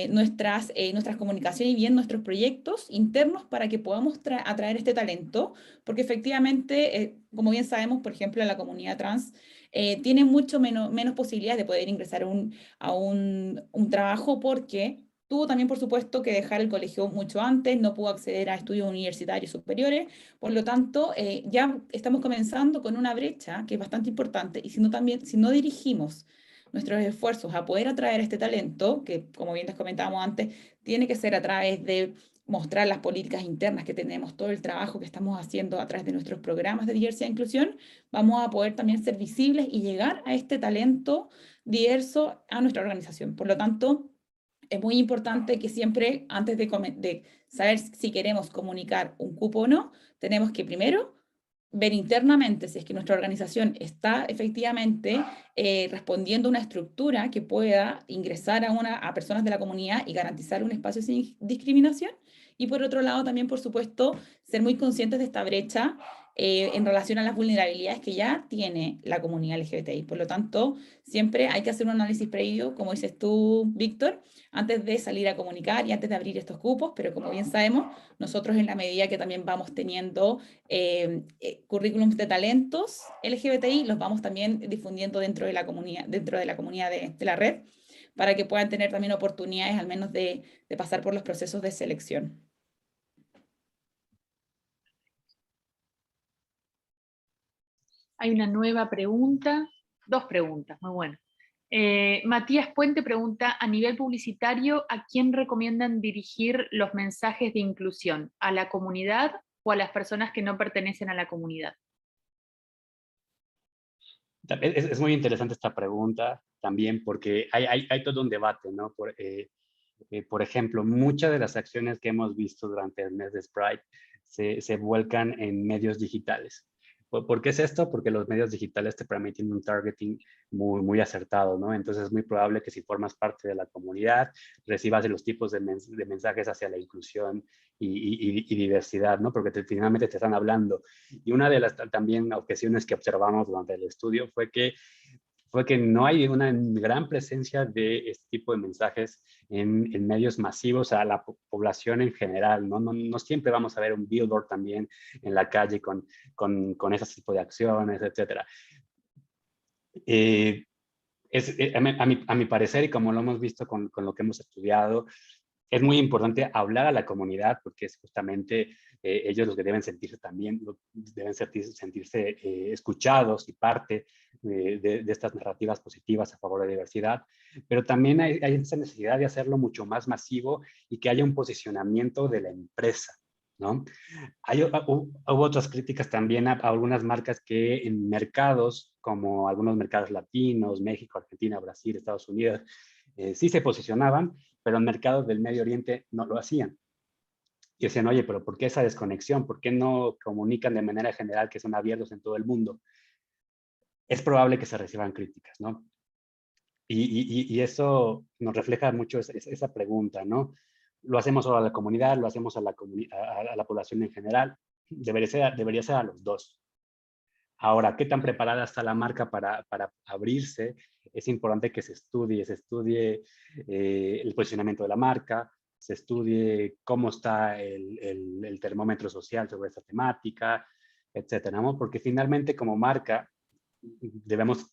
nuestras comunicaciones y bien nuestros proyectos internos para que podamos atraer este talento, porque efectivamente, como bien sabemos, por ejemplo, la comunidad trans tiene mucho menos posibilidades de poder ingresar a un trabajo porque tuvo también, por supuesto, que dejar el colegio mucho antes, no pudo acceder a estudios universitarios superiores, por lo tanto, ya estamos comenzando con una brecha que es bastante importante y si no dirigimos nuestros esfuerzos a poder atraer este talento, que como bien les comentábamos antes, tiene que ser a través de mostrar las políticas internas que tenemos, todo el trabajo que estamos haciendo a través de nuestros programas de diversidad e inclusión, vamos a poder también ser visibles y llegar a este talento diverso a nuestra organización. Por lo tanto, es muy importante que siempre, antes de saber si queremos comunicar un cupo o no, tenemos que primero ver internamente si es que nuestra organización está efectivamente respondiendo a una estructura que pueda ingresar a personas de la comunidad y garantizar un espacio sin discriminación. Y por otro lado, también, por supuesto, ser muy conscientes de esta brecha en relación a las vulnerabilidades que ya tiene la comunidad LGBTI. Por lo tanto, siempre hay que hacer un análisis previo, como dices tú, Víctor, antes de salir a comunicar y antes de abrir estos cupos, pero como bien sabemos, nosotros en la medida que también vamos teniendo currículums de talentos LGBTI, los vamos también difundiendo dentro de la comunidad, de la red, para que puedan tener también oportunidades al menos de pasar por los procesos de selección. Hay una nueva pregunta, dos preguntas, muy bueno. Matías Puente pregunta, a nivel publicitario, ¿a quién recomiendan dirigir los mensajes de inclusión? ¿A la comunidad o a las personas que no pertenecen a la comunidad? Es muy interesante esta pregunta también porque hay todo un debate, ¿no? Por ejemplo, muchas de las acciones que hemos visto durante el mes de Pride se vuelcan en medios digitales. ¿Por qué es esto? Porque los medios digitales te permiten un targeting muy acertado, ¿no? Entonces es muy probable que si formas parte de la comunidad, recibas los tipos de mensajes hacia la inclusión y diversidad, ¿no? Porque finalmente te están hablando. Y una de las también objeciones que observamos durante el estudio fue que no hay una gran presencia de este tipo de mensajes en medios masivos a la población en general, ¿no? No siempre vamos a ver un billboard también en la calle con ese tipo de acciones, etcétera. A mi parecer, y como lo hemos visto con lo que hemos estudiado, Es muy importante hablar a la comunidad porque es justamente ellos los que deben sentirse también, deben sentirse escuchados y parte de estas narrativas positivas a favor de la diversidad, pero también hay esa necesidad de hacerlo mucho más masivo y que haya un posicionamiento de la empresa, ¿no? Hubo otras críticas también a algunas marcas que en mercados, como algunos mercados latinos, México, Argentina, Brasil, Estados Unidos, sí se posicionaban, pero en mercados del Medio Oriente no lo hacían. Y decían, oye, pero ¿por qué esa desconexión? ¿Por qué no comunican de manera general que son abiertos en todo el mundo? Es probable que se reciban críticas, ¿no? Y eso nos refleja mucho esa pregunta, ¿no? Lo hacemos solo a la comunidad, lo hacemos a la población en general. Debería ser a los dos. Ahora, ¿qué tan preparada está la marca para abrirse? Es importante que se estudie el posicionamiento de la marca, se estudie cómo está el termómetro social sobre esta temática, etcétera, ¿no? Porque finalmente como marca debemos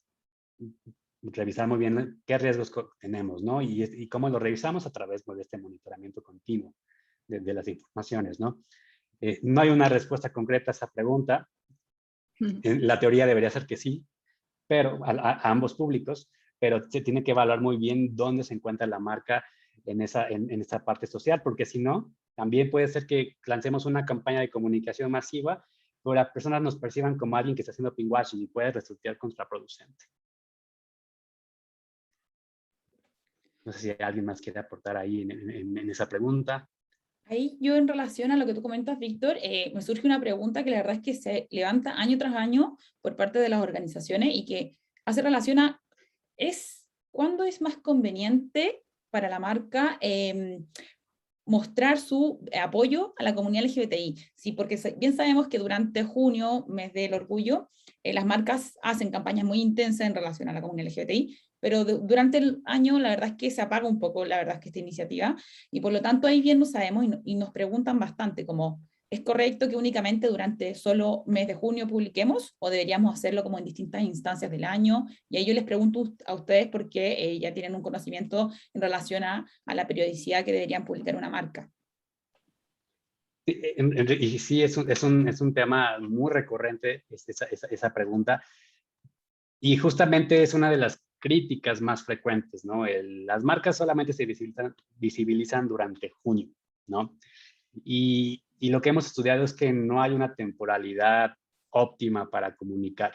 revisar muy bien qué riesgos tenemos, ¿no? Y cómo lo revisamos a través de este monitoramiento continuo de las informaciones, ¿no? No hay una respuesta concreta a esa pregunta. La teoría debería ser que sí, pero a ambos públicos, pero se tiene que evaluar muy bien dónde se encuentra la marca en esa parte social, porque si no, también puede ser que lancemos una campaña de comunicación masiva, pero las personas nos perciban como alguien que está haciendo pinkwashing y puede resultar contraproducente. No sé si alguien más quiere aportar ahí en esa pregunta. Ahí yo en relación a lo que tú comentas, Víctor, me surge una pregunta que la verdad es que se levanta año tras año por parte de las organizaciones y que hace relación a ¿cuándo es más conveniente para la marca mostrar su apoyo a la comunidad LGBTI? Sí, porque bien sabemos que durante junio, mes del orgullo, las marcas hacen campañas muy intensas en relación a la comunidad LGBTI, pero durante el año la verdad es que se apaga un poco, la verdad es que esta iniciativa, y por lo tanto ahí bien no sabemos y nos preguntan bastante como, ¿es correcto que únicamente durante solo mes de junio publiquemos o deberíamos hacerlo como en distintas instancias del año? Y ahí yo les pregunto a ustedes porque ya tienen un conocimiento en relación a la periodicidad que deberían publicar una marca. Y sí, es un tema muy recurrente esa pregunta. Y justamente es una de las críticas más frecuentes, ¿no? Las marcas solamente se visibilizan durante junio, ¿no? Y lo que hemos estudiado es que no hay una temporalidad óptima para comunicar.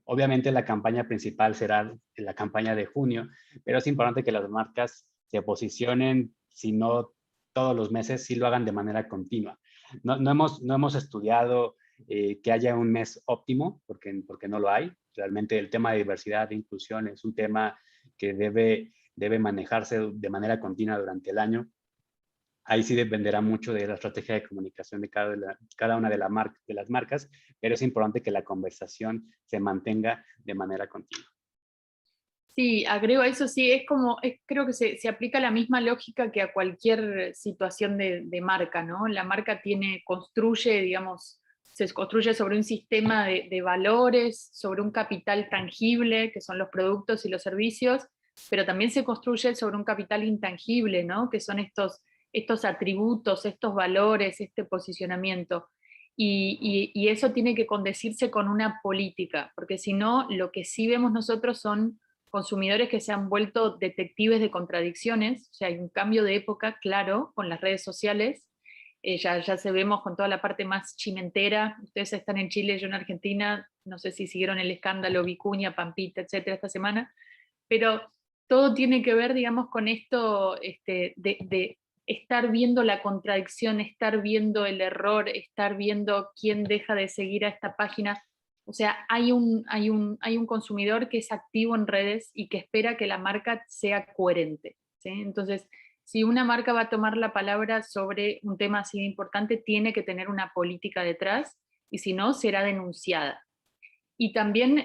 Obviamente la campaña principal será la campaña de junio, pero es importante que las marcas se posicionen, si no todos los meses, sí lo hagan de manera continua. No hemos estudiado que haya un mes óptimo, porque no lo hay. Realmente el tema de diversidad e inclusión es un tema que debe manejarse de manera continua durante el año. Ahí sí dependerá mucho de la estrategia de comunicación de cada una de las marcas, pero es importante que la conversación se mantenga de manera continua. Sí, agrego a eso, sí, creo que se aplica la misma lógica que a cualquier situación de marca, ¿no? La marca construye, digamos, se construye sobre un sistema de valores, sobre un capital tangible, que son los productos y los servicios, pero también se construye sobre un capital intangible, ¿no? Que son estos atributos, estos valores, este posicionamiento. Y eso tiene que condecirse con una política, porque si no, lo que sí vemos nosotros son consumidores que se han vuelto detectives de contradicciones, o sea, hay un cambio de época claro con las redes sociales, ya se vemos con toda la parte más chimentera, ustedes están en Chile, yo en Argentina, no sé si siguieron el escándalo Vicuña, Pampita, etcétera, esta semana, pero todo tiene que ver, digamos, con esto de estar viendo la contradicción, estar viendo el error, estar viendo quién deja de seguir a esta página. O sea, hay un consumidor que es activo en redes y que espera que la marca sea coherente, ¿sí? Entonces, si una marca va a tomar la palabra sobre un tema así de importante, tiene que tener una política detrás y si no, será denunciada. Y también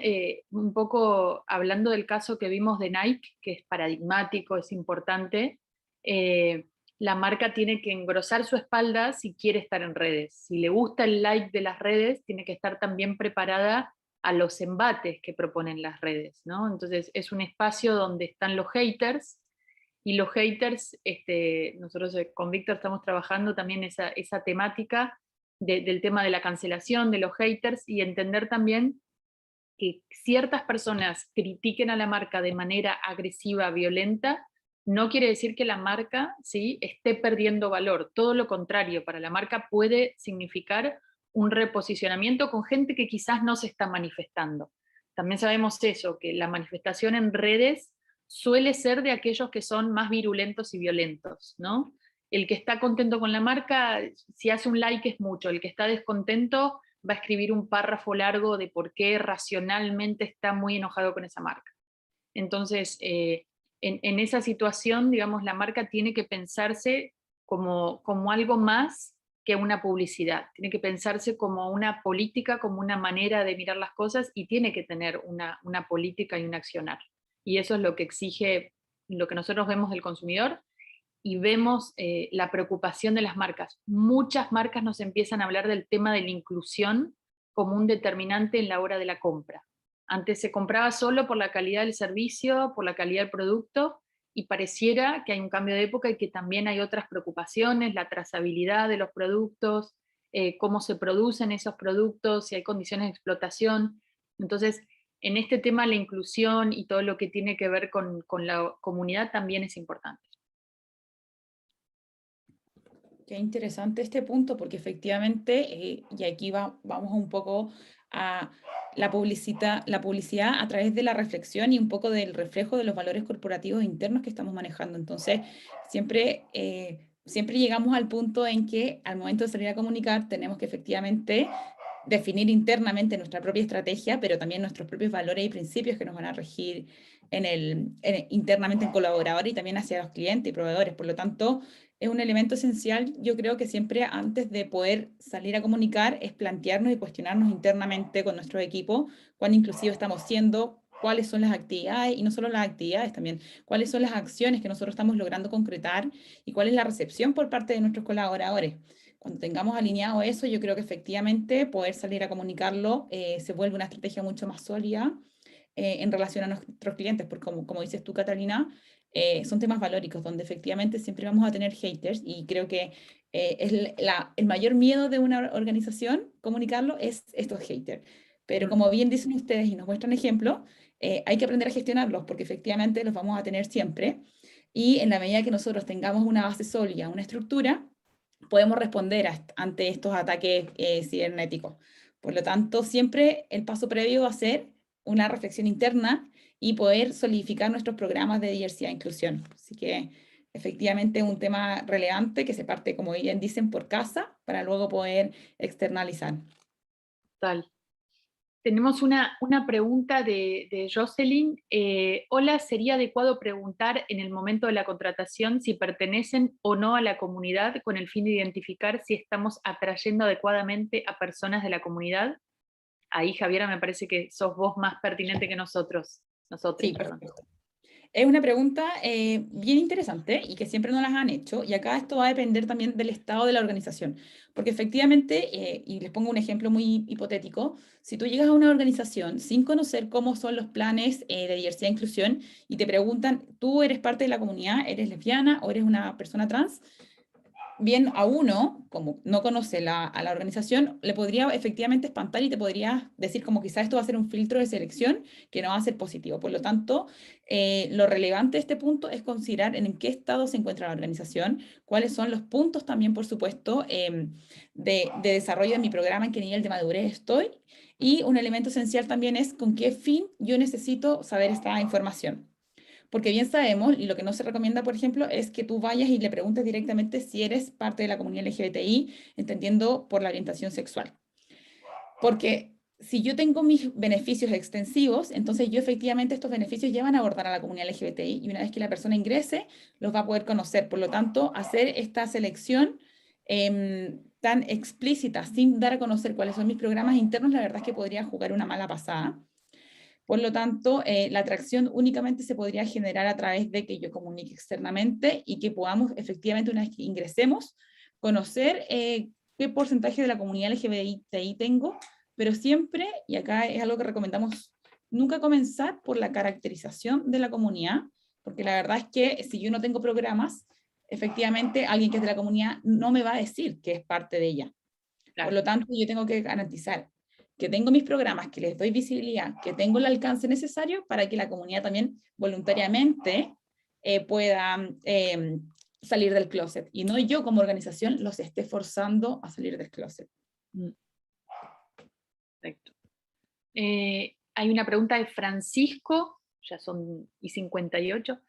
un poco hablando del caso que vimos de Nike, que es paradigmático, es importante, la marca tiene que engrosar su espalda si quiere estar en redes. Si le gusta el like de las redes, tiene que estar también preparada a los embates que proponen las redes, ¿no? Entonces es un espacio donde están los haters Y los haters, nosotros con Víctor estamos trabajando también esa temática del tema de la cancelación de los haters y entender también que ciertas personas critiquen a la marca de manera agresiva, violenta, no quiere decir que la marca, ¿sí?, esté perdiendo valor. Todo lo contrario, para la marca puede significar un reposicionamiento con gente que quizás no se está manifestando. También sabemos eso, que la manifestación en redes suele ser de aquellos que son más virulentos y violentos, ¿no? El que está contento con la marca, si hace un like es mucho, el que está descontento va a escribir un párrafo largo de por qué racionalmente está muy enojado con esa marca. Entonces, en esa situación, digamos, la marca tiene que pensarse como algo más que una publicidad, tiene que pensarse como una política, como una manera de mirar las cosas y tiene que tener una política y un accionar. Y eso es lo que exige, lo que nosotros vemos del consumidor y vemos la preocupación de las marcas. Muchas marcas nos empiezan a hablar del tema de la inclusión como un determinante en la hora de la compra. Antes se compraba solo por la calidad del servicio, por la calidad del producto, y pareciera que hay un cambio de época y que también hay otras preocupaciones, la trazabilidad de los productos, cómo se producen esos productos, si hay condiciones de explotación. Entonces, en este tema la inclusión y todo lo que tiene que ver con la comunidad también es importante. Qué interesante este punto, porque efectivamente, y aquí vamos un poco a la publicidad a través de la reflexión y un poco del reflejo de los valores corporativos internos que estamos manejando. Entonces, siempre llegamos al punto en que al momento de salir a comunicar tenemos que efectivamente definir internamente nuestra propia estrategia, pero también nuestros propios valores y principios que nos van a regir internamente en colaboradores y también hacia los clientes y proveedores. Por lo tanto, es un elemento esencial, yo creo que siempre antes de poder salir a comunicar es plantearnos y cuestionarnos internamente con nuestro equipo cuán inclusivos estamos siendo, cuáles son las actividades, y no solo las actividades también, cuáles son las acciones que nosotros estamos logrando concretar y cuál es la recepción por parte de nuestros colaboradores. Cuando tengamos alineado eso, yo creo que efectivamente poder salir a comunicarlo se vuelve una estrategia mucho más sólida en relación a nuestros clientes, porque como dices tú, Catalina, son temas valóricos donde efectivamente siempre vamos a tener haters y creo que es el mayor miedo de una organización comunicarlo es estos haters. Pero como bien dicen ustedes y nos muestran ejemplos, hay que aprender a gestionarlos porque efectivamente los vamos a tener siempre y en la medida que nosotros tengamos una base sólida, una estructura, podemos responder ante estos ataques cibernéticos. Por lo tanto, siempre el paso previo va a ser una reflexión interna y poder solidificar nuestros programas de diversidad e inclusión. Así que efectivamente es un tema relevante que se parte, como bien dicen, por casa para luego poder externalizar. Tal. Tenemos una pregunta de Jocelyn. Hola, ¿sería adecuado preguntar en el momento de la contratación si pertenecen o no a la comunidad con el fin de identificar si estamos atrayendo adecuadamente a personas de la comunidad? Ahí, Javiera, me parece que sos vos más pertinente que nosotros. Sí, perfecto. Es una pregunta bien interesante y que siempre nos las han hecho, y acá esto va a depender también del estado de la organización, porque efectivamente, y les pongo un ejemplo muy hipotético, si tú llegas a una organización sin conocer cómo son los planes de diversidad e inclusión y te preguntan, ¿tú eres parte de la comunidad, eres lesbiana o eres una persona trans? Bien, a uno, como no conoce a la organización, le podría efectivamente espantar y te podría decir como quizás esto va a ser un filtro de selección que no va a ser positivo. Por lo tanto, lo relevante de este punto es considerar en qué estado se encuentra la organización, cuáles son los puntos también, por supuesto, de desarrollo de mi programa, en qué nivel de madurez estoy, y un elemento esencial también es con qué fin yo necesito saber esta información. Porque bien sabemos, y lo que no se recomienda, por ejemplo, es que tú vayas y le preguntes directamente si eres parte de la comunidad LGBTI, entendiendo por la orientación sexual. Porque si yo tengo mis beneficios extensivos, entonces yo efectivamente estos beneficios ya van a abordar a la comunidad LGBTI y una vez que la persona ingrese, los va a poder conocer. Por lo tanto, hacer esta selección tan explícita, sin dar a conocer cuáles son mis programas internos, la verdad es que podría jugar una mala pasada. Por lo tanto, la atracción únicamente se podría generar a través de que yo comunique externamente y que podamos efectivamente, una vez que ingresemos, conocer qué porcentaje de la comunidad LGBTI tengo, pero siempre, y acá es algo que recomendamos, nunca comenzar por la caracterización de la comunidad, porque la verdad es que si yo no tengo programas, efectivamente alguien que es de la comunidad no me va a decir que es parte de ella. Claro. Por lo tanto, yo tengo que garantizar que tengo mis programas, que les doy visibilidad, que tengo el alcance necesario para que la comunidad también voluntariamente pueda salir del closet, y no yo como organización los esté forzando a salir del closet. Perfecto. Hay una pregunta de Francisco, ya son y 58.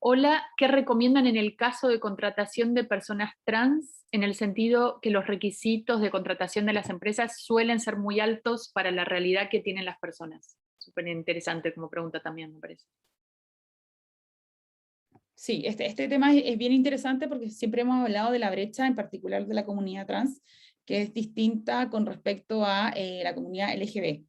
Hola, ¿qué recomiendan en el caso de contratación de personas trans, en el sentido que los requisitos de contratación de las empresas suelen ser muy altos para la realidad que tienen las personas? Súper interesante como pregunta también, me parece. Sí, este tema es bien interesante porque siempre hemos hablado de la brecha, en particular de la comunidad trans, que es distinta con respecto a la comunidad LGB.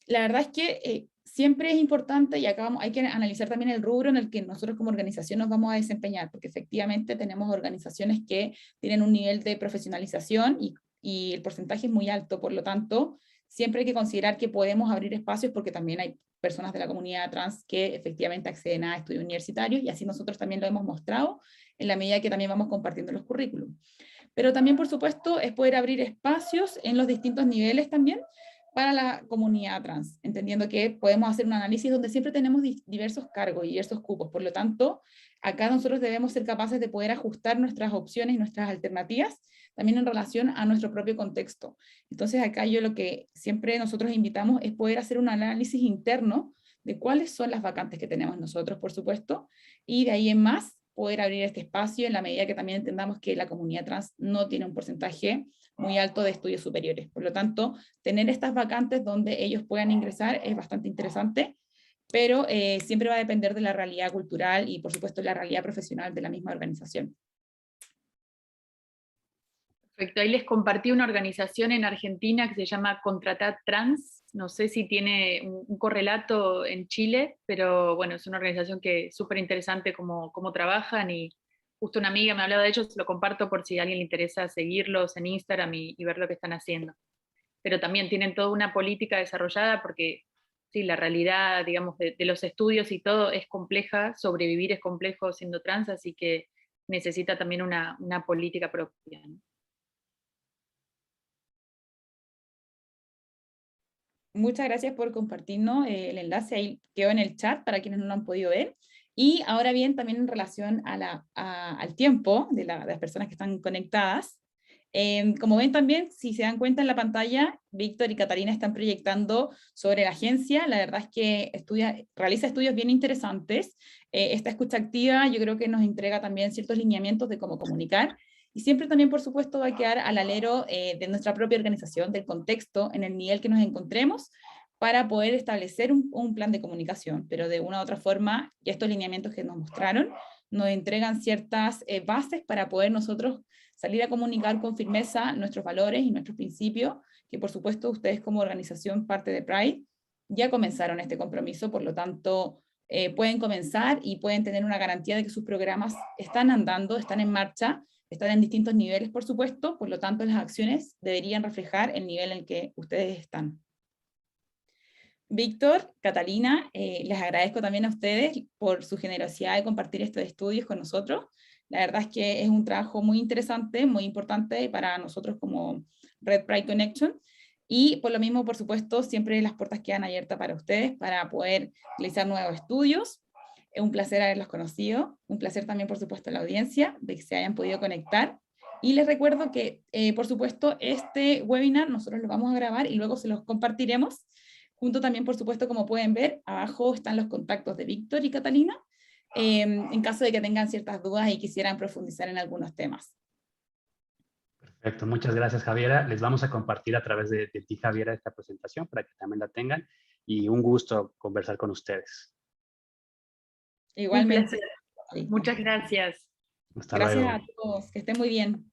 La verdad es que siempre es importante, y acá hay que analizar también el rubro en el que nosotros como organización nos vamos a desempeñar, porque efectivamente tenemos organizaciones que tienen un nivel de profesionalización y el porcentaje es muy alto, por lo tanto, siempre hay que considerar que podemos abrir espacios porque también hay personas de la comunidad trans que efectivamente acceden a estudios universitarios, y así nosotros también lo hemos mostrado en la medida que también vamos compartiendo los currículums. Pero también, por supuesto, es poder abrir espacios en los distintos niveles también para la comunidad trans, entendiendo que podemos hacer un análisis donde siempre tenemos diversos cargos y diversos cupos. Por lo tanto, acá nosotros debemos ser capaces de poder ajustar nuestras opciones y nuestras alternativas también en relación a nuestro propio contexto. Entonces acá yo lo que siempre nosotros invitamos es poder hacer un análisis interno de cuáles son las vacantes que tenemos nosotros, por supuesto, y de ahí en más poder abrir este espacio en la medida que también entendamos que la comunidad trans no tiene un porcentaje muy alto de estudios superiores. Por lo tanto, tener estas vacantes donde ellos puedan ingresar es bastante interesante, pero siempre va a depender de la realidad cultural y, por supuesto, la realidad profesional de la misma organización. Perfecto, ahí les compartí una organización en Argentina que se llama Contratad Trans, no sé si tiene un correlato en Chile, pero bueno, es una organización que es súper interesante cómo trabajan, y justo una amiga me hablaba de ellos, lo comparto por si a alguien le interesa seguirlos en Instagram y ver lo que están haciendo. Pero también tienen toda una política desarrollada porque sí, la realidad, digamos, de los estudios y todo es compleja, sobrevivir es complejo siendo trans, así que necesita también una política propia, ¿no? Muchas gracias por compartirnos el enlace, ahí quedó en el chat para quienes no lo han podido ver. Y ahora bien, también en relación al tiempo de las personas que están conectadas, como ven también, si se dan cuenta en la pantalla, Víctor y Catalina están proyectando sobre la agencia. La verdad es que realiza estudios bien interesantes. Esta escucha activa yo creo que nos entrega también ciertos lineamientos de cómo comunicar, y siempre también, por supuesto, va a quedar al alero de nuestra propia organización, del contexto en el nivel que nos encontremos, para poder establecer un plan de comunicación. Pero de una u otra forma, y estos lineamientos que nos mostraron, nos entregan ciertas bases para poder nosotros salir a comunicar con firmeza nuestros valores y nuestros principios, que por supuesto ustedes como organización, parte de Pride, ya comenzaron este compromiso, por lo tanto pueden comenzar y pueden tener una garantía de que sus programas están andando, están en marcha, están en distintos niveles, por supuesto, por lo tanto las acciones deberían reflejar el nivel en el que ustedes están. Víctor, Catalina, les agradezco también a ustedes por su generosidad de compartir estos estudios con nosotros. La verdad es que es un trabajo muy interesante, muy importante para nosotros como Red Pride Connection, y por lo mismo, por supuesto, siempre las puertas quedan abiertas para ustedes para poder realizar nuevos estudios. Es un placer haberlos conocido, un placer también, por supuesto, a la audiencia, de que se hayan podido conectar. Y les recuerdo que, por supuesto, este webinar nosotros lo vamos a grabar y luego se los compartiremos. Junto también, por supuesto, como pueden ver, abajo están los contactos de Víctor y Catalina, en caso de que tengan ciertas dudas y quisieran profundizar en algunos temas. Perfecto, muchas gracias, Javiera. Les vamos a compartir a través de ti, Javiera, esta presentación para que también la tengan, y un gusto conversar con ustedes. Igualmente. Un placer. Muchas gracias. Hasta Gracias luego. a todos, que estén muy bien.